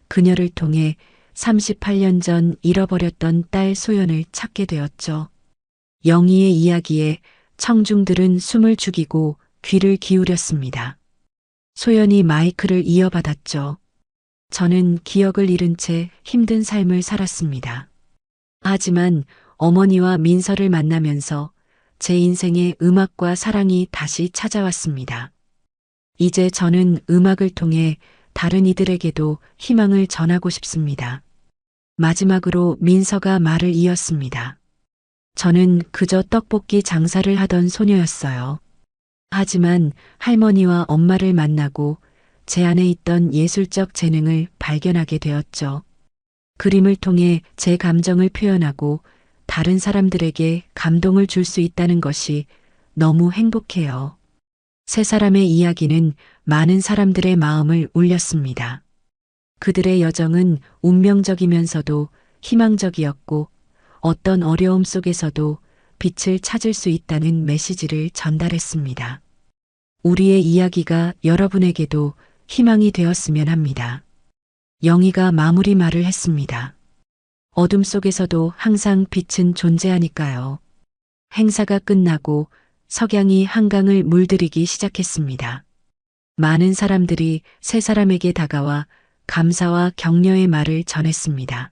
그녀를 통해 38년 전 잃어버렸던 딸 소연을 찾게 되었죠. 영희의 이야기에 청중들은 숨을 죽이고 귀를 기울였습니다. 소연이 마이크를 이어받았죠. 저는 기억을 잃은 채 힘든 삶을 살았습니다. 하지만 어머니와 민서를 만나면서 제 인생에 음악과 사랑이 다시 찾아왔습니다. 이제 저는 음악을 통해 다른 이들에게도 희망을 전하고 싶습니다. 마지막으로 민서가 말을 이었습니다. 저는 그저 떡볶이 장사를 하던 소녀였어요. 하지만 할머니와 엄마를 만나고 제 안에 있던 예술적 재능을 발견하게 되었죠. 그림을 통해 제 감정을 표현하고 다른 사람들에게 감동을 줄 수 있다는 것이 너무 행복해요. 세 사람의 이야기는 많은 사람들의 마음을 울렸습니다. 그들의 여정은 운명적이면서도 희망적이었고 어떤 어려움 속에서도 빛을 찾을 수 있다는 메시지를 전달했습니다. 우리의 이야기가 여러분에게도 희망이 되었으면 합니다. 영희가 마무리 말을 했습니다. 어둠 속에서도 항상 빛은 존재하니까요. 행사가 끝나고 석양이 한강을 물들이기 시작했습니다. 많은 사람들이 세 사람에게 다가와 감사와 격려의 말을 전했습니다.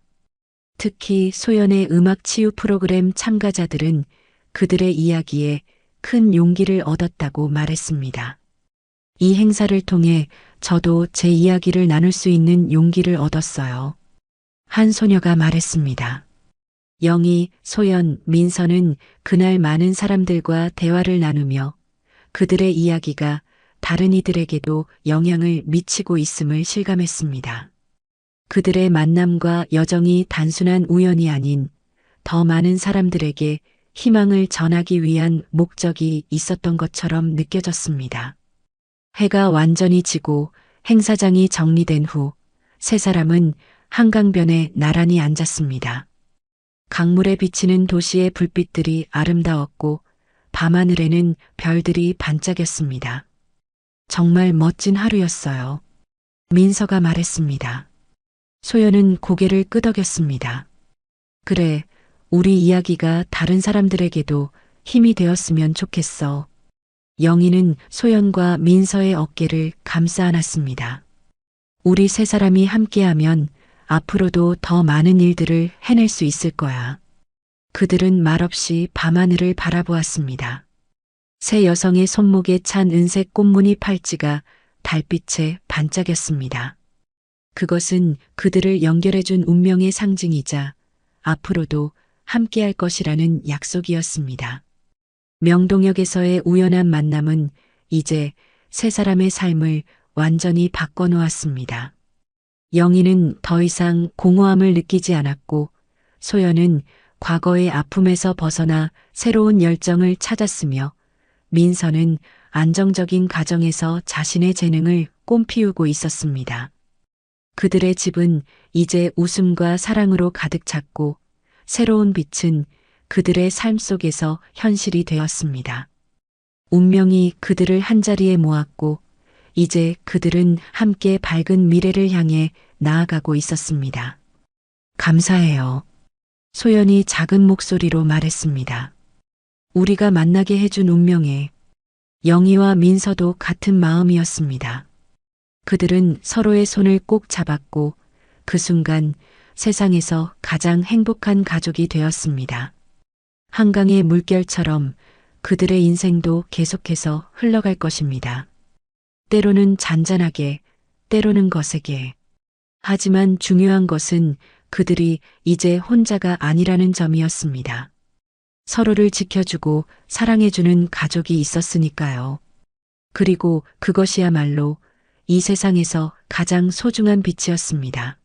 특히 소연의 음악 치유 프로그램 참가자들은 그들의 이야기에 큰 용기를 얻었다고 말했습니다. 이 행사를 통해 저도 제 이야기를 나눌 수 있는 용기를 얻었어요. 한 소녀가 말했습니다. 영희, 소연, 민서는 그날 많은 사람들과 대화를 나누며 그들의 이야기가 다른 이들에게도 영향을 미치고 있음을 실감했습니다. 그들의 만남과 여정이 단순한 우연이 아닌 더 많은 사람들에게 희망을 전하기 위한 목적이 있었던 것처럼 느껴졌습니다. 해가 완전히 지고 행사장이 정리된 후 세 사람은 한강변에 나란히 앉았습니다. 강물에 비치는 도시의 불빛들이 아름다웠고 밤하늘에는 별들이 반짝였습니다. 정말 멋진 하루였어요. 민서가 말했습니다. 소연은 고개를 끄덕였습니다. 그래, 우리 이야기가 다른 사람들에게도 힘이 되었으면 좋겠어. 영희는 소연과 민서의 어깨를 감싸 안았습니다. 우리 세 사람이 함께하면 앞으로도 더 많은 일들을 해낼 수 있을 거야. 그들은 말없이 밤하늘을 바라보았습니다. 세 여성의 손목에 찬 은색 꽃무늬 팔찌가 달빛에 반짝였습니다. 그것은 그들을 연결해준 운명의 상징이자 앞으로도 함께할 것이라는 약속이었습니다. 명동역에서의 우연한 만남은 이제 세 사람의 삶을 완전히 바꿔놓았습니다. 영희는 더 이상 공허함을 느끼지 않았고 소연은 과거의 아픔에서 벗어나 새로운 열정을 찾았으며 민서는 안정적인 가정에서 자신의 재능을 꽃피우고 있었습니다. 그들의 집은 이제 웃음과 사랑으로 가득 찼고 새로운 빛은 그들의 삶 속에서 현실이 되었습니다. 운명이 그들을 한자리에 모았고 이제 그들은 함께 밝은 미래를 향해 나아가고 있었습니다. 감사해요. 소연이 작은 목소리로 말했습니다. 우리가 만나게 해준 운명에 영희와 민서도 같은 마음이었습니다. 그들은 서로의 손을 꼭 잡았고 그 순간 세상에서 가장 행복한 가족이 되었습니다. 한강의 물결처럼 그들의 인생도 계속해서 흘러갈 것입니다. 때로는 잔잔하게, 때로는 거세게. 하지만 중요한 것은 그들이 이제 혼자가 아니라는 점이었습니다. 서로를 지켜주고 사랑해주는 가족이 있었으니까요. 그리고 그것이야말로 이 세상에서 가장 소중한 빛이었습니다.